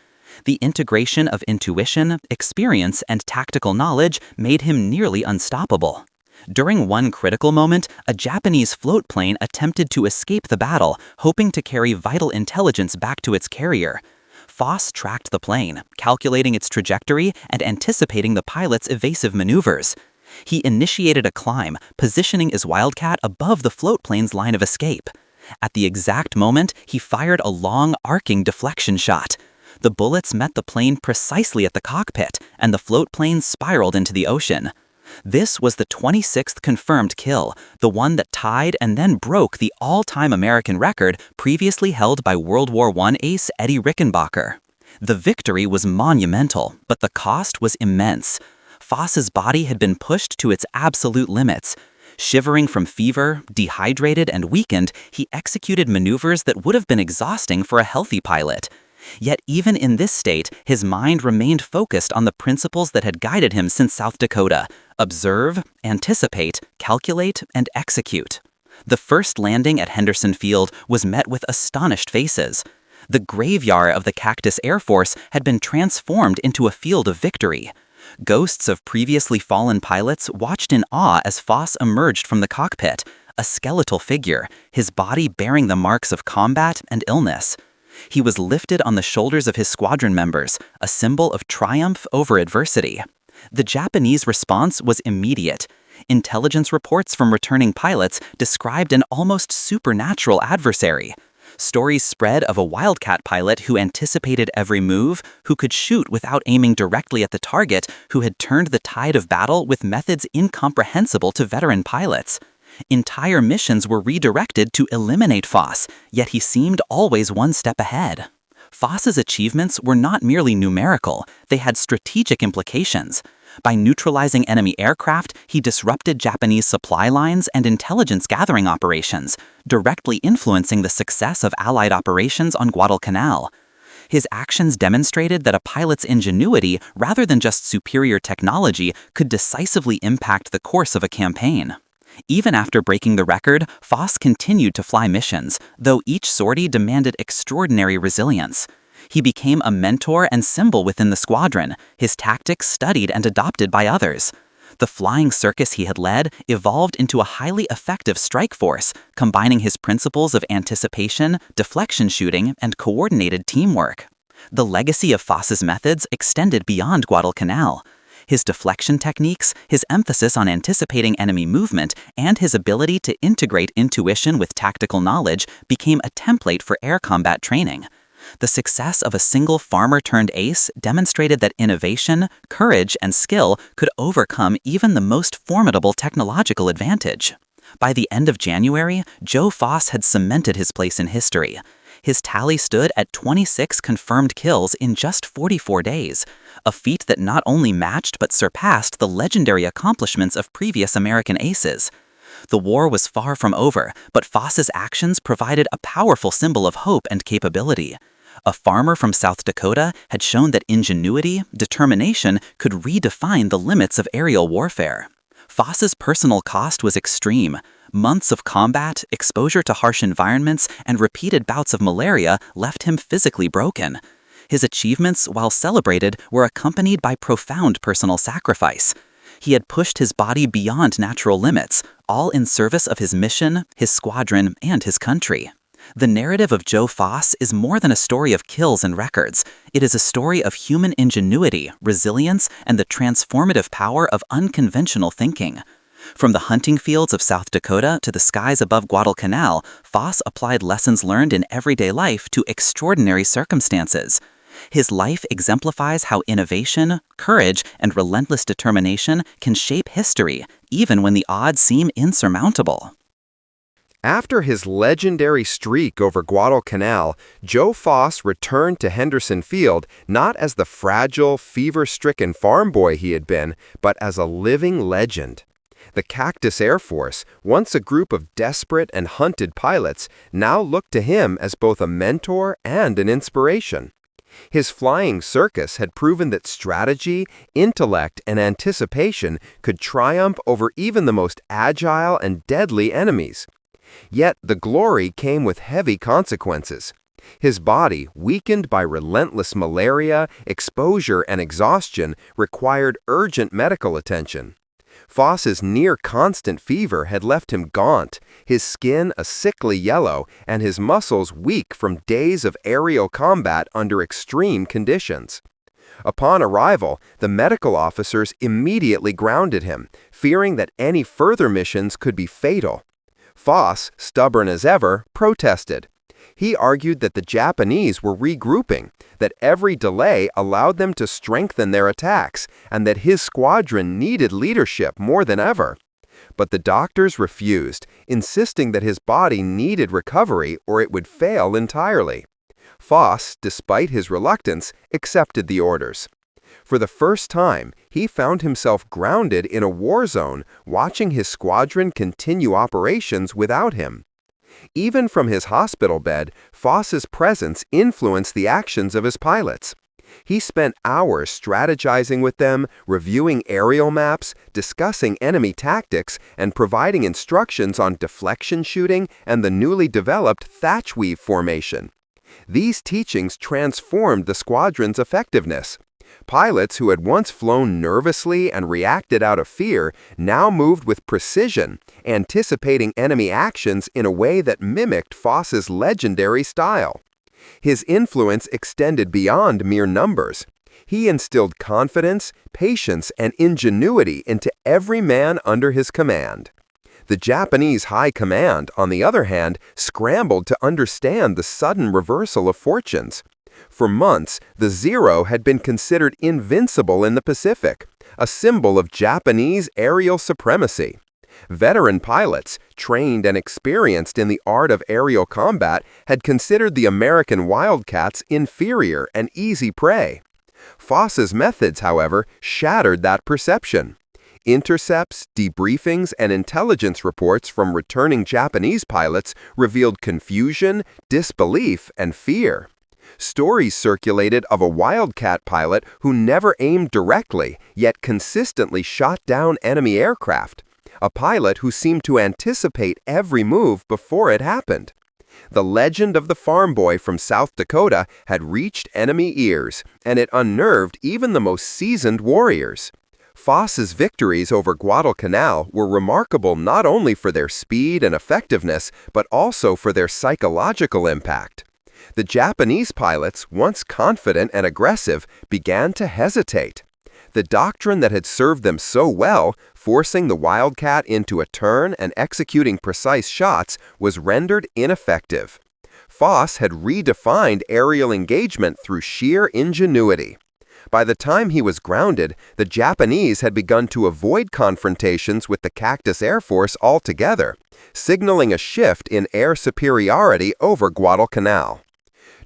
S2: The integration of intuition, experience, and tactical knowledge made him nearly unstoppable. During one critical moment, a Japanese float plane attempted to escape the battle, hoping to carry vital intelligence back to its carrier. Foss tracked the plane, calculating its trajectory and anticipating the pilot's evasive maneuvers. He initiated a climb, positioning his Wildcat above the float plane's line of escape. At the exact moment, he fired a long, arcing deflection shot. The bullets met the plane precisely at the cockpit, and the float plane spiraled into the ocean. This was the 26th confirmed kill, the one that tied and then broke the all-time American record previously held by World War I ace Eddie Rickenbacker. The victory was monumental, but the cost was immense. Foss's body had been pushed to its absolute limits. Shivering from fever, dehydrated and weakened, he executed maneuvers that would have been exhausting for a healthy pilot. Yet even in this state, his mind remained focused on the principles that had guided him since South Dakota: observe, anticipate, calculate, and execute. The first landing at Henderson Field was met with astonished faces. The graveyard of the Cactus Air Force had been transformed into a field of victory. Ghosts of previously fallen pilots watched in awe as Foss emerged from the cockpit, a skeletal figure, his body bearing the marks of combat and illness. He was lifted on the shoulders of his squadron members, a symbol of triumph over adversity. The Japanese response was immediate. Intelligence reports from returning pilots described an almost supernatural adversary. Stories spread of a Wildcat pilot who anticipated every move, who could shoot without aiming directly at the target, who had turned the tide of battle with methods incomprehensible to veteran pilots. Entire missions were redirected to eliminate Foss, yet he seemed always one step ahead. Foss's achievements were not merely numerical, they had strategic implications. By neutralizing enemy aircraft, he disrupted Japanese supply lines and intelligence gathering operations, directly influencing the success of Allied operations on Guadalcanal. His actions demonstrated that a pilot's ingenuity, rather than just superior technology, could decisively impact the course of a campaign. Even after breaking the record, Foss continued to fly missions, though each sortie demanded extraordinary resilience. He became a mentor and symbol within the squadron, his tactics studied and adopted by others. The flying circus he had led evolved into a highly effective strike force, combining his principles of anticipation, deflection shooting, and coordinated teamwork. The legacy of Foss's methods extended beyond Guadalcanal. His deflection techniques, his emphasis on anticipating enemy movement, and his ability to integrate intuition with tactical knowledge became a template for air combat training. The success of a single farmer-turned-ace demonstrated that innovation, courage, and skill could overcome even the most formidable technological advantage. By the end of January, Joe Foss had cemented his place in history. His tally stood at 26 confirmed kills in just 44 days, a feat that not only matched but surpassed the legendary accomplishments of previous American aces. The war was far from over, but Foss's actions provided a powerful symbol of hope and capability. A farmer from South Dakota had shown that ingenuity, determination could redefine the limits of aerial warfare. Foss's personal cost was extreme. Months of combat, exposure to harsh environments, and repeated bouts of malaria left him physically broken. His achievements, while celebrated, were accompanied by profound personal sacrifice. He had pushed his body beyond natural limits, all in service of his mission, his squadron, and his country. The narrative of Joe Foss is more than a story of kills and records. It is a story of human ingenuity, resilience, and the transformative power of unconventional thinking. From the hunting fields of South Dakota to the skies above Guadalcanal, Foss applied lessons learned in everyday life to extraordinary circumstances. His life exemplifies how innovation, courage, and relentless determination can shape history, even when the odds seem insurmountable.
S1: After his legendary streak over Guadalcanal, Joe Foss returned to Henderson Field not as the fragile, fever-stricken farm boy he had been, but as a living legend. The Cactus Air Force, once a group of desperate and hunted pilots, now looked to him as both a mentor and an inspiration. His flying circus had proven that strategy, intellect, and anticipation could triumph over even the most agile and deadly enemies. Yet the glory came with heavy consequences. His body, weakened by relentless malaria, exposure, and exhaustion, required urgent medical attention. Foss's near-constant fever had left him gaunt, his skin a sickly yellow, and his muscles weak from days of aerial combat under extreme conditions. Upon arrival, the medical officers immediately grounded him, fearing that any further missions could be fatal. Foss, stubborn as ever, protested. He argued that the Japanese were regrouping, that every delay allowed them to strengthen their attacks, and that his squadron needed leadership more than ever. But the doctors refused, insisting that his body needed recovery or it would fail entirely. Foss, despite his reluctance, accepted the orders. For the first time, he found himself grounded in a war zone, watching his squadron continue operations without him. Even from his hospital bed, Foss's presence influenced the actions of his pilots. He spent hours strategizing with them, reviewing aerial maps, discussing enemy tactics, and providing instructions on deflection shooting and the newly developed thatch weave formation. These teachings transformed the squadron's effectiveness. Pilots who had once flown nervously and reacted out of fear now moved with precision, anticipating enemy actions in a way that mimicked Foss's legendary style. His influence extended beyond mere numbers. He instilled confidence, patience, and ingenuity into every man under his command. The Japanese high command, on the other hand, scrambled to understand the sudden reversal of fortunes. For months, the Zero had been considered invincible in the Pacific, a symbol of Japanese aerial supremacy. Veteran pilots, trained and experienced in the art of aerial combat, had considered the American Wildcats inferior and easy prey. Foss's methods, however, shattered that perception. Intercepts, debriefings, and intelligence reports from returning Japanese pilots revealed confusion, disbelief, and fear. Stories circulated of a Wildcat pilot who never aimed directly, yet consistently shot down enemy aircraft. A pilot who seemed to anticipate every move before it happened. The legend of the farm boy from South Dakota had reached enemy ears, and it unnerved even the most seasoned warriors. Foss's victories over Guadalcanal were remarkable not only for their speed and effectiveness, but also for their psychological impact. The Japanese pilots, once confident and aggressive, began to hesitate. The doctrine that had served them so well, forcing the Wildcat into a turn and executing precise shots, was rendered ineffective. Foss had redefined aerial engagement through sheer ingenuity. By the time he was grounded, the Japanese had begun to avoid confrontations with the Cactus Air Force altogether, signaling a shift in air superiority over Guadalcanal.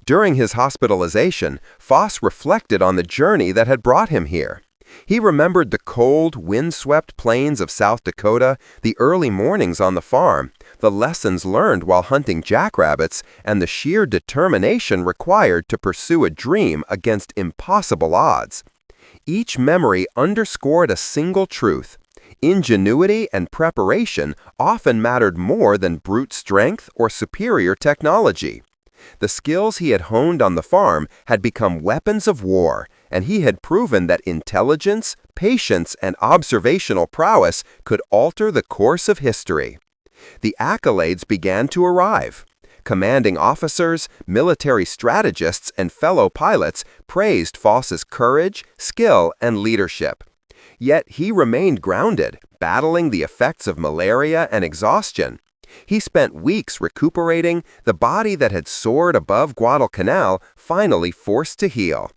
S1: During his hospitalization, Foss reflected on the journey that had brought him here. He remembered the cold, wind-swept plains of South Dakota, the early mornings on the farm, the lessons learned while hunting jackrabbits, and the sheer determination required to pursue a dream against impossible odds. Each memory underscored a single truth: ingenuity and preparation often mattered more than brute strength or superior technology. The skills he had honed on the farm had become weapons of war, and he had proven that intelligence, patience, and observational prowess could alter the course of history. The accolades began to arrive. Commanding officers, military strategists, and fellow pilots praised Foss's courage, skill, and leadership. Yet he remained grounded, battling the effects of malaria and exhaustion. He spent weeks recuperating, the body that had soared above Guadalcanal finally forced to heal.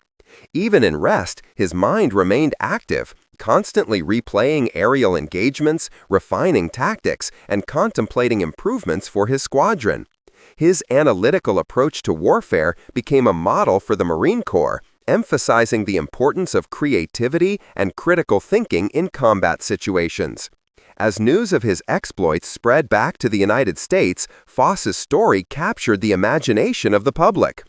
S1: Even in rest, his mind remained active, constantly replaying aerial engagements, refining tactics, and contemplating improvements for his squadron. His analytical approach to warfare became a model for the Marine Corps, emphasizing the importance of creativity and critical thinking in combat situations. As news of his exploits spread back to the United States, Foss's story captured the imagination of the public.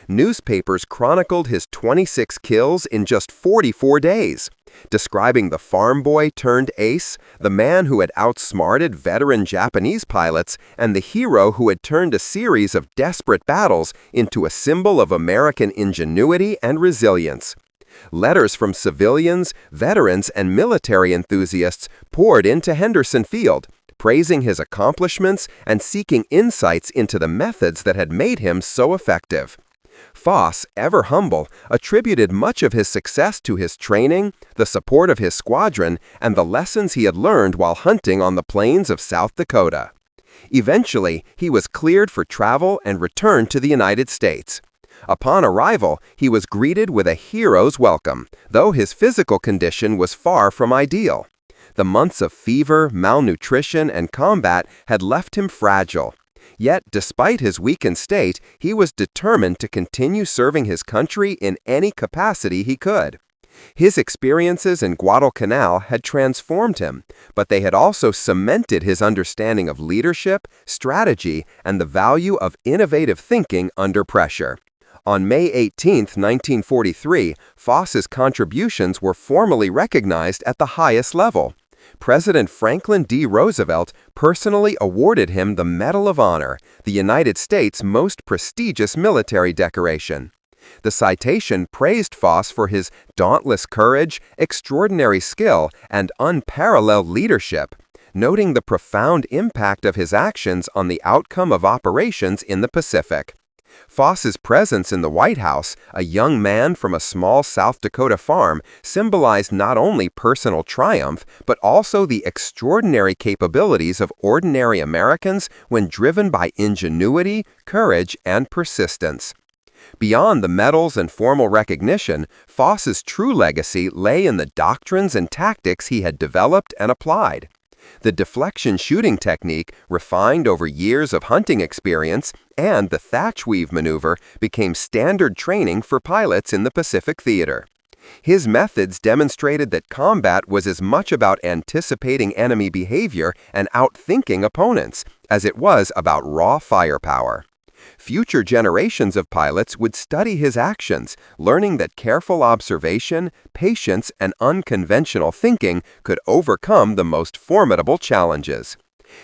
S1: Newspapers chronicled his 26 kills in just 44 days, describing the farm boy turned ace, the man who had outsmarted veteran Japanese pilots, and the hero who had turned a series of desperate battles into a symbol of American ingenuity and resilience. Letters from civilians, veterans, and military enthusiasts poured into Henderson Field, praising his accomplishments and seeking insights into the methods that had made him so effective. Foss, ever humble, attributed much of his success to his training, the support of his squadron, and the lessons he had learned while hunting on the plains of South Dakota. Eventually, he was cleared for travel and returned to the United States. Upon arrival, he was greeted with a hero's welcome, though his physical condition was far from ideal. The months of fever, malnutrition, and combat had left him fragile. Yet, despite his weakened state, he was determined to continue serving his country in any capacity he could. His experiences in Guadalcanal had transformed him, but they had also cemented his understanding of leadership, strategy, and the value of innovative thinking under pressure. On May 18, 1943, Foss's contributions were formally recognized at the highest level. President Franklin D. Roosevelt personally awarded him the Medal of Honor, the United States' most prestigious military decoration. The citation praised Foss for his dauntless courage, extraordinary skill, and unparalleled leadership, noting the profound impact of his actions on the outcome of operations in the Pacific. Foss's presence in the White House, a young man from a small South Dakota farm, symbolized not only personal triumph, but also the extraordinary capabilities of ordinary Americans when driven by ingenuity, courage, and persistence. Beyond the medals and formal recognition, Foss's true legacy lay in the doctrines and tactics he had developed and applied. The deflection shooting technique, refined over years of hunting experience, and the thatch weave maneuver became standard training for pilots in the Pacific Theater. His methods demonstrated that combat was as much about anticipating enemy behavior and outthinking opponents as it was about raw firepower. Future generations of pilots would study his actions, learning that careful observation, patience, and unconventional thinking could overcome the most formidable challenges.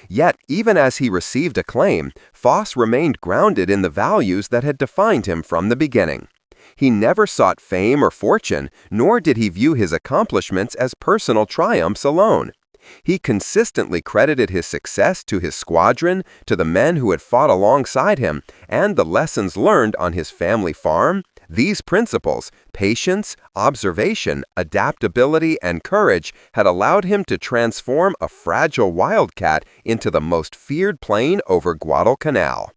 S1: Yet, even as he received acclaim, Foss remained grounded in the values that had defined him from the beginning. He never sought fame or fortune, nor did he view his accomplishments as personal triumphs alone. He consistently credited his success to his squadron, to the men who had fought alongside him, and the lessons learned on his family farm. These principles, patience, observation, adaptability, and courage, had allowed him to transform a fragile wildcat into the most feared plane over Guadalcanal.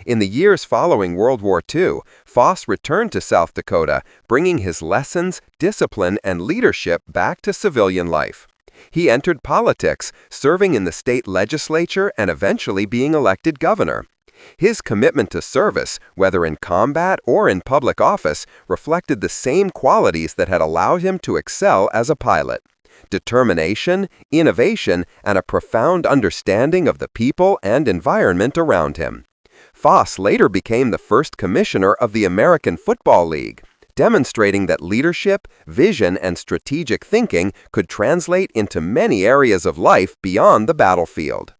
S1: In the years following World War II, Foss returned to South Dakota, bringing his lessons, discipline, and leadership back to civilian life. He entered politics, serving in the state legislature and eventually being elected governor. His commitment to service, whether in combat or in public office, reflected the same qualities that had allowed him to excel as a pilot: determination, innovation, and a profound understanding of the people and environment around him. Foss later became the first commissioner of the American Football League, demonstrating that leadership, vision, and strategic thinking could translate into many areas of life beyond the battlefield.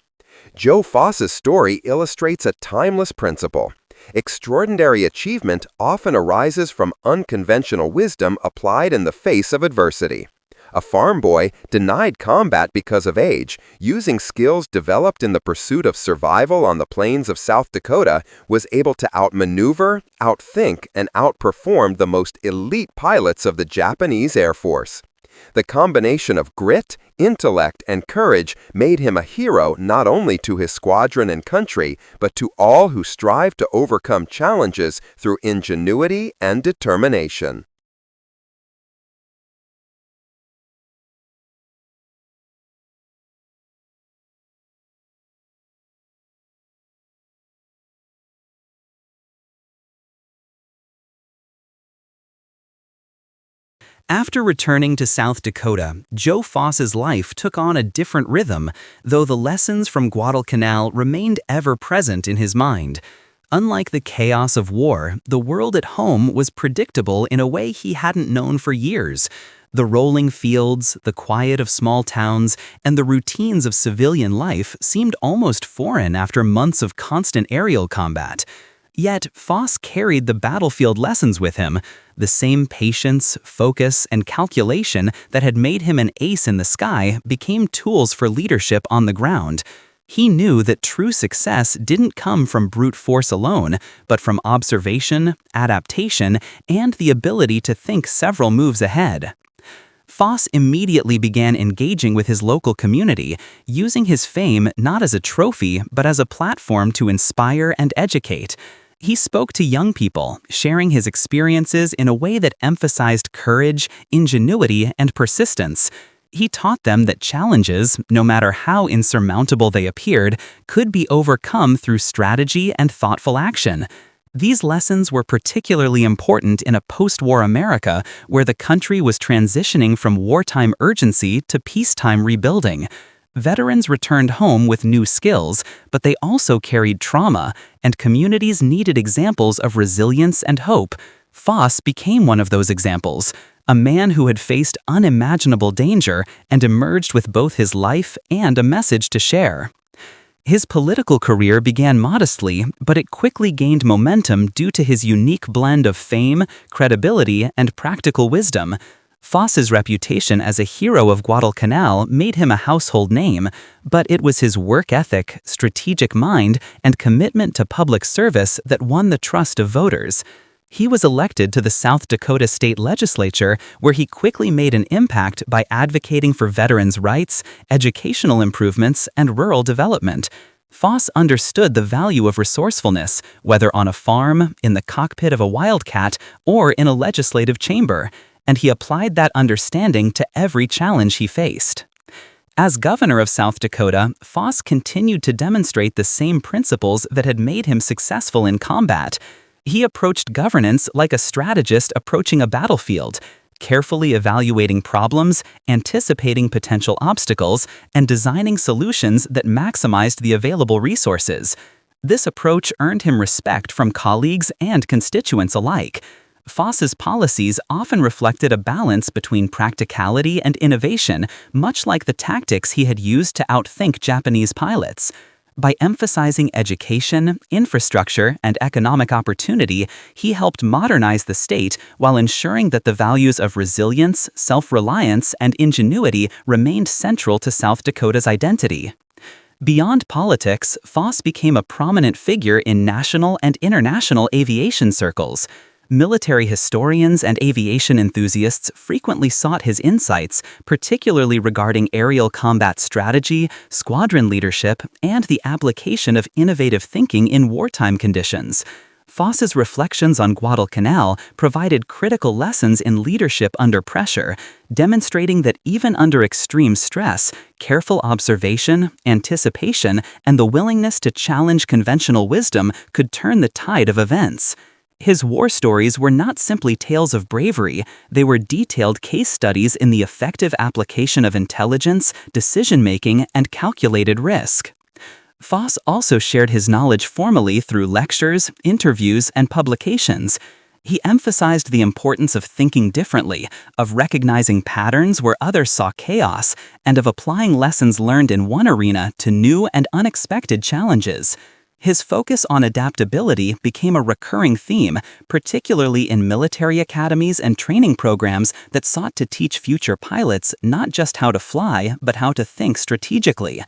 S1: Joe Foss's story illustrates a timeless principle. Extraordinary achievement often arises from unconventional wisdom applied in the face of adversity. A farm boy, denied combat because of age, using skills developed in the pursuit of survival on the plains of South Dakota, was able to outmaneuver, outthink, and outperform the most elite pilots of the Japanese Air Force. The combination of grit, intellect, and courage made him a hero not only to his squadron and country, but to all who strive to overcome challenges through ingenuity and determination.
S2: After returning to South Dakota, Joe Foss's life took on a different rhythm, though the lessons from Guadalcanal remained ever present in his mind. Unlike the chaos of war, the world at home was predictable in a way he hadn't known for years. The rolling fields, the quiet of small towns, and the routines of civilian life seemed almost foreign after months of constant aerial combat. Yet, Foss carried the battlefield lessons with him, the same patience, focus, and calculation that had made him an ace in the sky became tools for leadership on the ground. He knew that true success didn't come from brute force alone, but from observation, adaptation, and the ability to think several moves ahead. Foss immediately began engaging with his local community, using his fame not as a trophy but as a platform to inspire and educate. He spoke to young people, sharing his experiences in a way that emphasized courage, ingenuity, and persistence. He taught them that challenges, no matter how insurmountable they appeared, could be overcome through strategy and thoughtful action. These lessons were particularly important in a post-war America where the country was transitioning from wartime urgency to peacetime rebuilding. Veterans returned home with new skills, but they also carried trauma, and communities needed examples of resilience and hope. Foss became one of those examples, a man who had faced unimaginable danger and emerged with both his life and a message to share. His political career began modestly, but it quickly gained momentum due to his unique blend of fame, credibility, and practical wisdom. Foss's reputation as a hero of Guadalcanal made him a household name, but it was his work ethic, strategic mind, and commitment to public service that won the trust of voters. He was elected to the South Dakota state legislature, where he quickly made an impact by advocating for veterans' rights, educational improvements, and rural development. Foss understood the value of resourcefulness, whether on a farm, in the cockpit of a Wildcat, or in a legislative chamber, and he applied that understanding to every challenge he faced. As governor of South Dakota, Foss continued to demonstrate the same principles that had made him successful in combat. He approached governance like a strategist approaching a battlefield, carefully evaluating problems, anticipating potential obstacles, and designing solutions that maximized the available resources. This approach earned him respect from colleagues and constituents alike. Foss's policies often reflected a balance between practicality and innovation, much like the tactics he had used to outthink Japanese pilots. By emphasizing education, infrastructure, and economic opportunity, he helped modernize the state while ensuring that the values of resilience, self-reliance, and ingenuity remained central to South Dakota's identity. Beyond politics, Foss became a prominent figure in national and international aviation circles. Military historians and aviation enthusiasts frequently sought his insights, particularly regarding aerial combat strategy, squadron leadership, and the application of innovative thinking in wartime conditions. Foss's reflections on Guadalcanal provided critical lessons in leadership under pressure, demonstrating that even under extreme stress, careful observation, anticipation, and the willingness to challenge conventional wisdom could turn the tide of events. His war stories were not simply tales of bravery, they were detailed case studies in the effective application of intelligence, decision-making, and calculated risk. Foss also shared his knowledge formally through lectures, interviews, and publications. He emphasized the importance of thinking differently, of recognizing patterns where others saw chaos, and of applying lessons learned in one arena to new and unexpected challenges. His focus on adaptability became a recurring theme, particularly in military academies and training programs that sought to teach future pilots not just how to fly, but how to think strategically.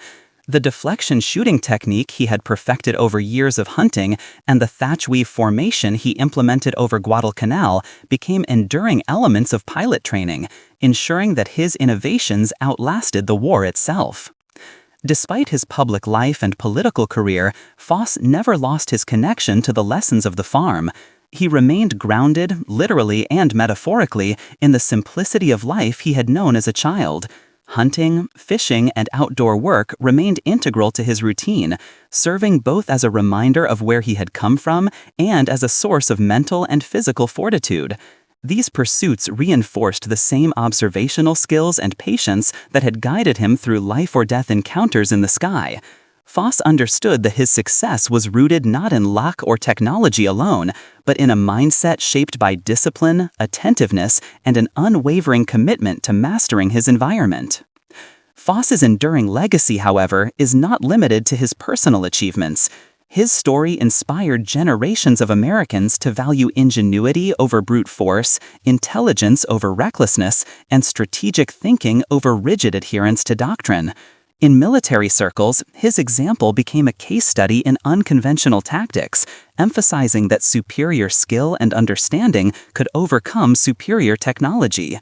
S2: The deflection shooting technique he had perfected over years of hunting and the thatch weave formation he implemented over Guadalcanal became enduring elements of pilot training, ensuring that his innovations outlasted the war itself. Despite his public life and political career, Foss never lost his connection to the lessons of the farm. He remained grounded, literally and metaphorically, in the simplicity of life he had known as a child. Hunting, fishing, and outdoor work remained integral to his routine, serving both as a reminder of where he had come from and as a source of mental and physical fortitude. These pursuits reinforced the same observational skills and patience that had guided him through life-or-death encounters in the sky. Foss understood that his success was rooted not in luck or technology alone, but in a mindset shaped by discipline, attentiveness, and an unwavering commitment to mastering his environment. Foss's enduring legacy, however, is not limited to his personal achievements. His story inspired generations of Americans to value ingenuity over brute force, intelligence over recklessness, and strategic thinking over rigid adherence to doctrine. In military circles, his example became a case study in unconventional tactics, emphasizing that superior skill and understanding could overcome superior technology.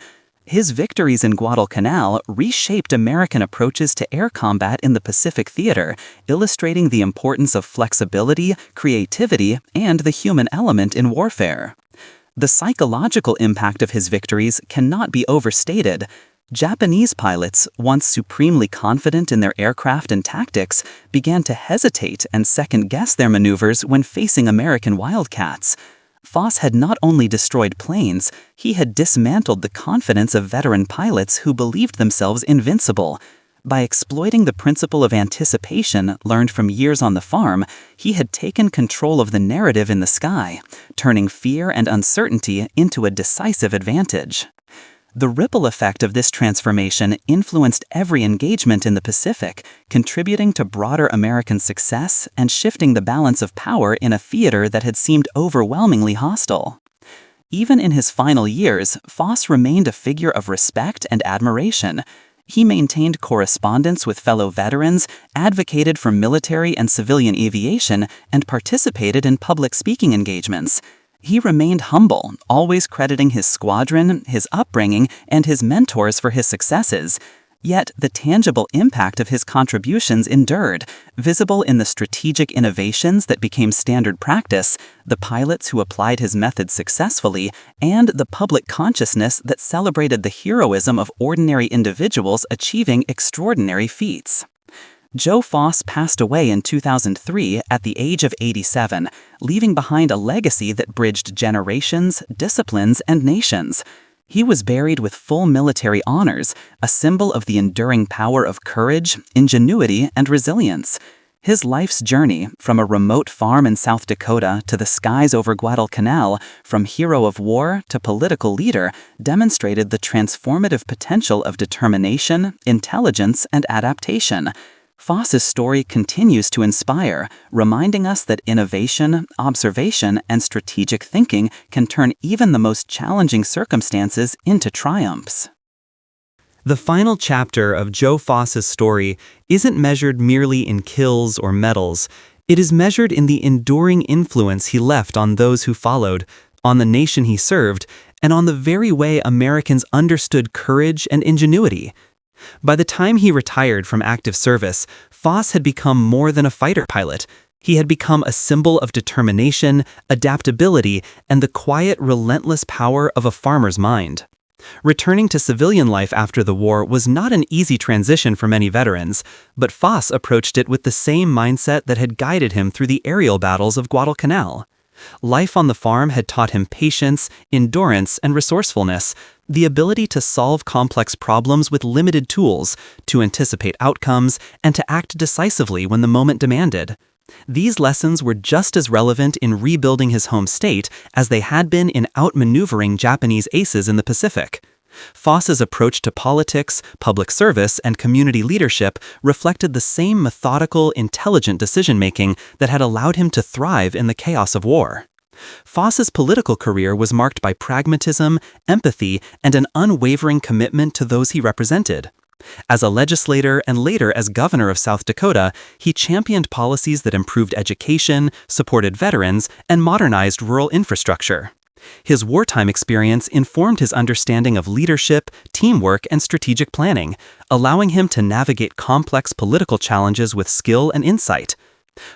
S2: His victories in Guadalcanal reshaped American approaches to air combat in the Pacific theater, illustrating the importance of flexibility, creativity, and the human element in warfare. The psychological impact of his victories cannot be overstated. Japanese pilots, once supremely confident in their aircraft and tactics, began to hesitate and second-guess their maneuvers when facing American Wildcats. Foss had not only destroyed planes, he had dismantled the confidence of veteran pilots who believed themselves invincible. By exploiting the principle of anticipation learned from years on the farm, he had taken control of the narrative in the sky, turning fear and uncertainty into a decisive advantage. The ripple effect of this transformation influenced every engagement in the Pacific, contributing to broader American success and shifting the balance of power in a theater that had seemed overwhelmingly hostile. Even in his final years, Foss remained a figure of respect and admiration. He maintained correspondence with fellow veterans, advocated for military and civilian aviation, and participated in public speaking engagements. He remained humble, always crediting his squadron, his upbringing, and his mentors for his successes. Yet the tangible impact of his contributions endured, visible in the strategic innovations that became standard practice, the pilots who applied his methods successfully, and the public consciousness that celebrated the heroism of ordinary individuals achieving extraordinary feats. Joe Foss passed away in 2003 at the age of 87, leaving behind a legacy that bridged generations, disciplines, and nations. He was buried with full military honors, a symbol of the enduring power of courage, ingenuity, and resilience. His life's journey, from a remote farm in South Dakota to the skies over Guadalcanal, from hero of war to political leader, demonstrated the transformative potential of determination, intelligence, and adaptation. Foss's story continues to inspire, reminding us that innovation, observation, and strategic thinking can turn even the most challenging circumstances into triumphs. The final chapter of Joe Foss's story isn't measured merely in kills or medals. It is measured in the enduring influence he left on those who followed, on the nation he served, and on the very way Americans understood courage and ingenuity. By the time he retired from active service, Foss had become more than a fighter pilot. He had become a symbol of determination, adaptability, and the quiet, relentless power of a farmer's mind. Returning to civilian life after the war was not an easy transition for many veterans, but Foss approached it with the same mindset that had guided him through the aerial battles of Guadalcanal. Life on the farm had taught him patience, endurance, and resourcefulness, the ability to solve complex problems with limited tools, to anticipate outcomes, and to act decisively when the moment demanded. These lessons were just as relevant in rebuilding his home state as they had been in outmaneuvering Japanese aces in the Pacific. Foss's approach to politics, public service, and community leadership reflected the same methodical, intelligent decision-making that had allowed him to thrive in the chaos of war. Foss's political career was marked by pragmatism, empathy, and an unwavering commitment to those he represented. As a legislator and later as governor of South Dakota, he championed policies that improved education, supported veterans, and modernized rural infrastructure. His wartime experience informed his understanding of leadership, teamwork, and strategic planning, allowing him to navigate complex political challenges with skill and insight.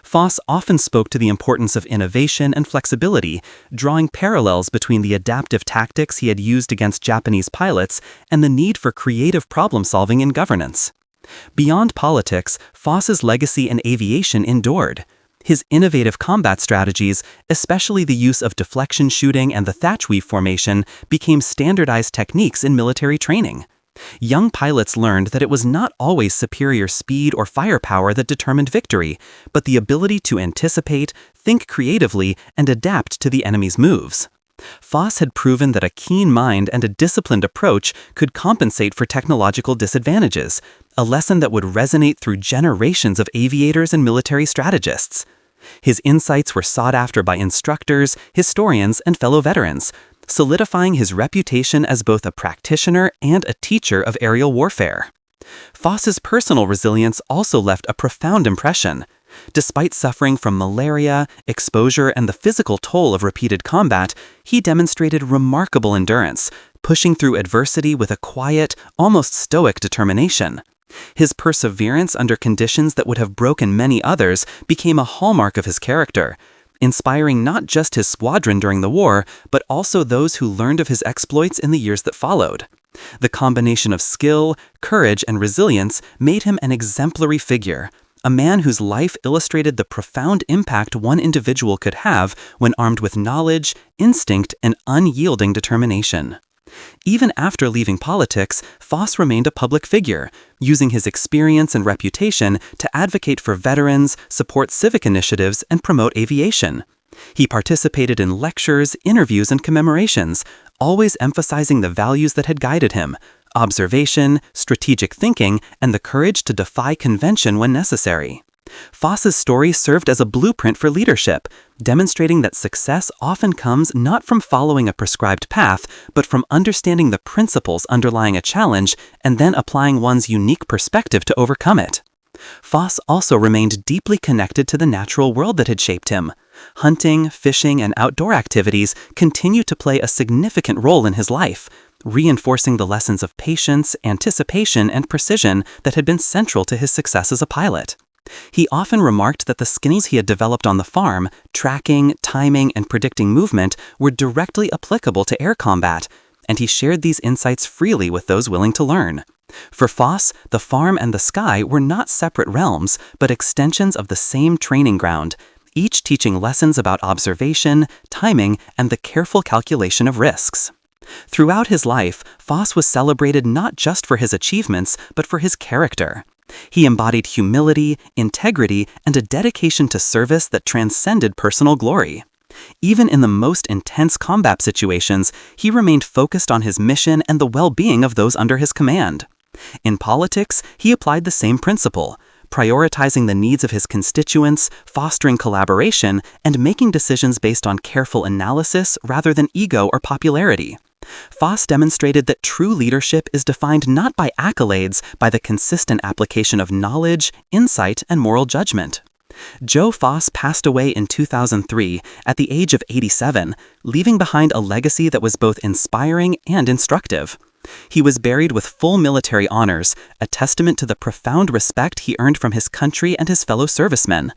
S2: Foss often spoke to the importance of innovation and flexibility, drawing parallels between the adaptive tactics he had used against Japanese pilots and the need for creative problem-solving in governance. Beyond politics, Foss's legacy in aviation endured. His innovative combat strategies, especially the use of deflection shooting and the thatch weave formation, became standardized techniques in military training. Young pilots learned that it was not always superior speed or firepower that determined victory, but the ability to anticipate, think creatively, and adapt to the enemy's moves. Foss had proven that a keen mind and a disciplined approach could compensate for technological disadvantages, a lesson that would resonate through generations of aviators and military strategists. His insights were sought after by instructors, historians, and fellow veterans, solidifying his reputation as both a practitioner and a teacher of aerial warfare. Foss's personal resilience also left a profound impression. Despite suffering from malaria, exposure, and the physical toll of repeated combat, he demonstrated remarkable endurance, pushing through adversity with a quiet, almost stoic determination. His perseverance under conditions that would have broken many others became a hallmark of his character, inspiring not just his squadron during the war, but also those who learned of his exploits in the years that followed. The combination of skill, courage, and resilience made him an exemplary figure, a man whose life illustrated the profound impact one individual could have when armed with knowledge, instinct, and unyielding determination. Even after leaving politics, Foss remained a public figure, using his experience and reputation to advocate for veterans, support civic initiatives, and promote aviation. He participated in lectures, interviews, and commemorations, always emphasizing the values that had guided him: observation, strategic thinking, and the courage to defy convention when necessary. Foss's story served as a blueprint for leadership, demonstrating that success often comes not from following a prescribed path, but from understanding the principles underlying a challenge and then applying one's unique perspective to overcome it. Foss also remained deeply connected to the natural world that had shaped him. Hunting, fishing, and outdoor activities continue to play a significant role in his life, reinforcing the lessons of patience, anticipation, and precision that had been central to his success as a pilot. He often remarked that the skills he had developed on the farm, tracking, timing, and predicting movement, were directly applicable to air combat, and he shared these insights freely with those willing to learn. For Foss, the farm and the sky were not separate realms, but extensions of the same training ground, each teaching lessons about observation, timing, and the careful calculation of risks. Throughout his life, Foss was celebrated not just for his achievements, but for his character. He embodied humility, integrity, and a dedication to service that transcended personal glory. Even in the most intense combat situations, he remained focused on his mission and the well-being of those under his command. In politics, he applied the same principle, prioritizing the needs of his constituents, fostering collaboration, and making decisions based on careful analysis rather than ego or popularity. Foss demonstrated that true leadership is defined not by accolades, by the consistent application of knowledge, insight, and moral judgment. Joe Foss passed away in 2003 at the age of 87, leaving behind a legacy that was both inspiring and instructive. He was buried with full military honors, a testament to the profound respect he earned from his country and his fellow servicemen.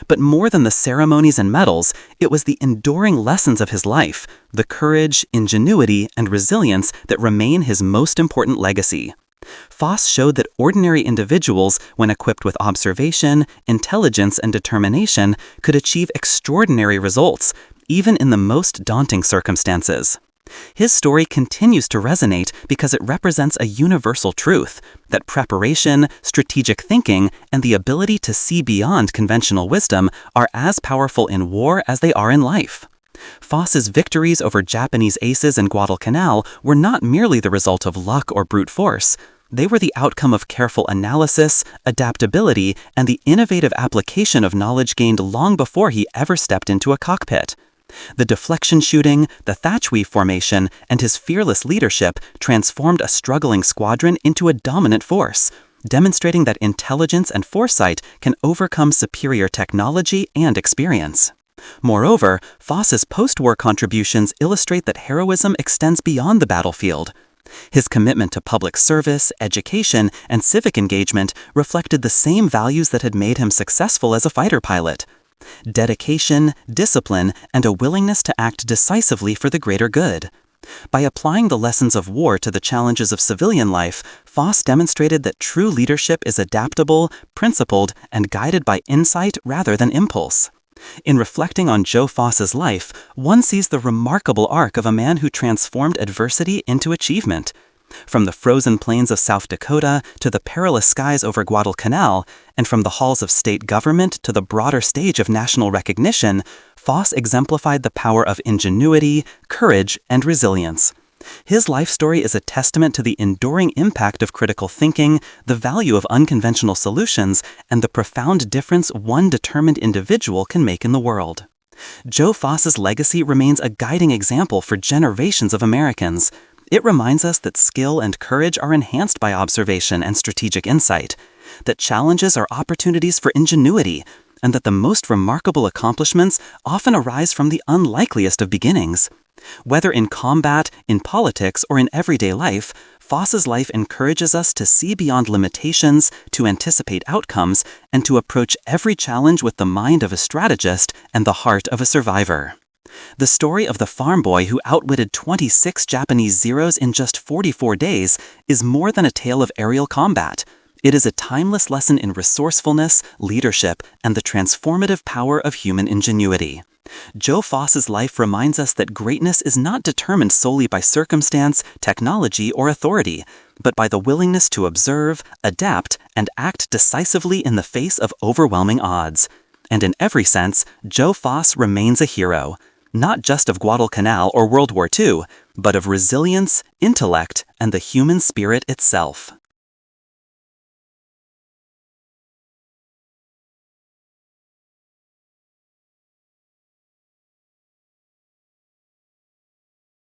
S2: But more than the ceremonies and medals, it was the enduring lessons of his life, the courage, ingenuity, and resilience that remain his most important legacy. Foss showed that ordinary individuals, when equipped with observation, intelligence, and determination, could achieve extraordinary results, even in the most daunting circumstances. His story continues to resonate because it represents a universal truth, that preparation, strategic thinking, and the ability to see beyond conventional wisdom are as powerful in war as they are in life. Foss's victories over Japanese aces in Guadalcanal were not merely the result of luck or brute force. They were the outcome of careful analysis, adaptability, and the innovative application of knowledge gained long before he ever stepped into a cockpit. The deflection shooting, the thatch weave formation, and his fearless leadership transformed a struggling squadron into a dominant force, demonstrating that intelligence and foresight can overcome superior technology and experience. Moreover, Foss's post-war contributions illustrate that heroism extends beyond the battlefield. His commitment to public service, education, and civic engagement reflected the same values that had made him successful as a fighter pilot: dedication, discipline, and a willingness to act decisively for the greater good. By applying the lessons of war to the challenges of civilian life, Foss demonstrated that true leadership is adaptable, principled, and guided by insight rather than impulse. In reflecting on Joe Foss's life, one sees the remarkable arc of a man who transformed adversity into achievement. From the frozen plains of South Dakota to the perilous skies over Guadalcanal, and from the halls of state government to the broader stage of national recognition, Foss exemplified the power of ingenuity, courage, and resilience. His life story is a testament to the enduring impact of critical thinking, the value of unconventional solutions, and the profound difference one determined individual can make in the world. Joe Foss's legacy remains a guiding example for generations of Americans. It reminds us that skill and courage are enhanced by observation and strategic insight, that challenges are opportunities for ingenuity, and that the most remarkable accomplishments often arise from the unlikeliest of beginnings. Whether in combat, in politics, or in everyday life, Foss's life encourages us to see beyond limitations, to anticipate outcomes, and to approach every challenge with the mind of a strategist and the heart of a survivor. The story of the farm boy who outwitted 26 Japanese Zeros in just 44 days is more than a tale of aerial combat. It is a timeless lesson in resourcefulness, leadership, and the transformative power of human ingenuity. Joe Foss's life reminds us that greatness is not determined solely by circumstance, technology, or authority, but by the willingness to observe, adapt, and act decisively in the face of overwhelming odds. And in every sense, Joe Foss remains a hero, not just of Guadalcanal or World War II, but of resilience, intellect, and the human spirit itself.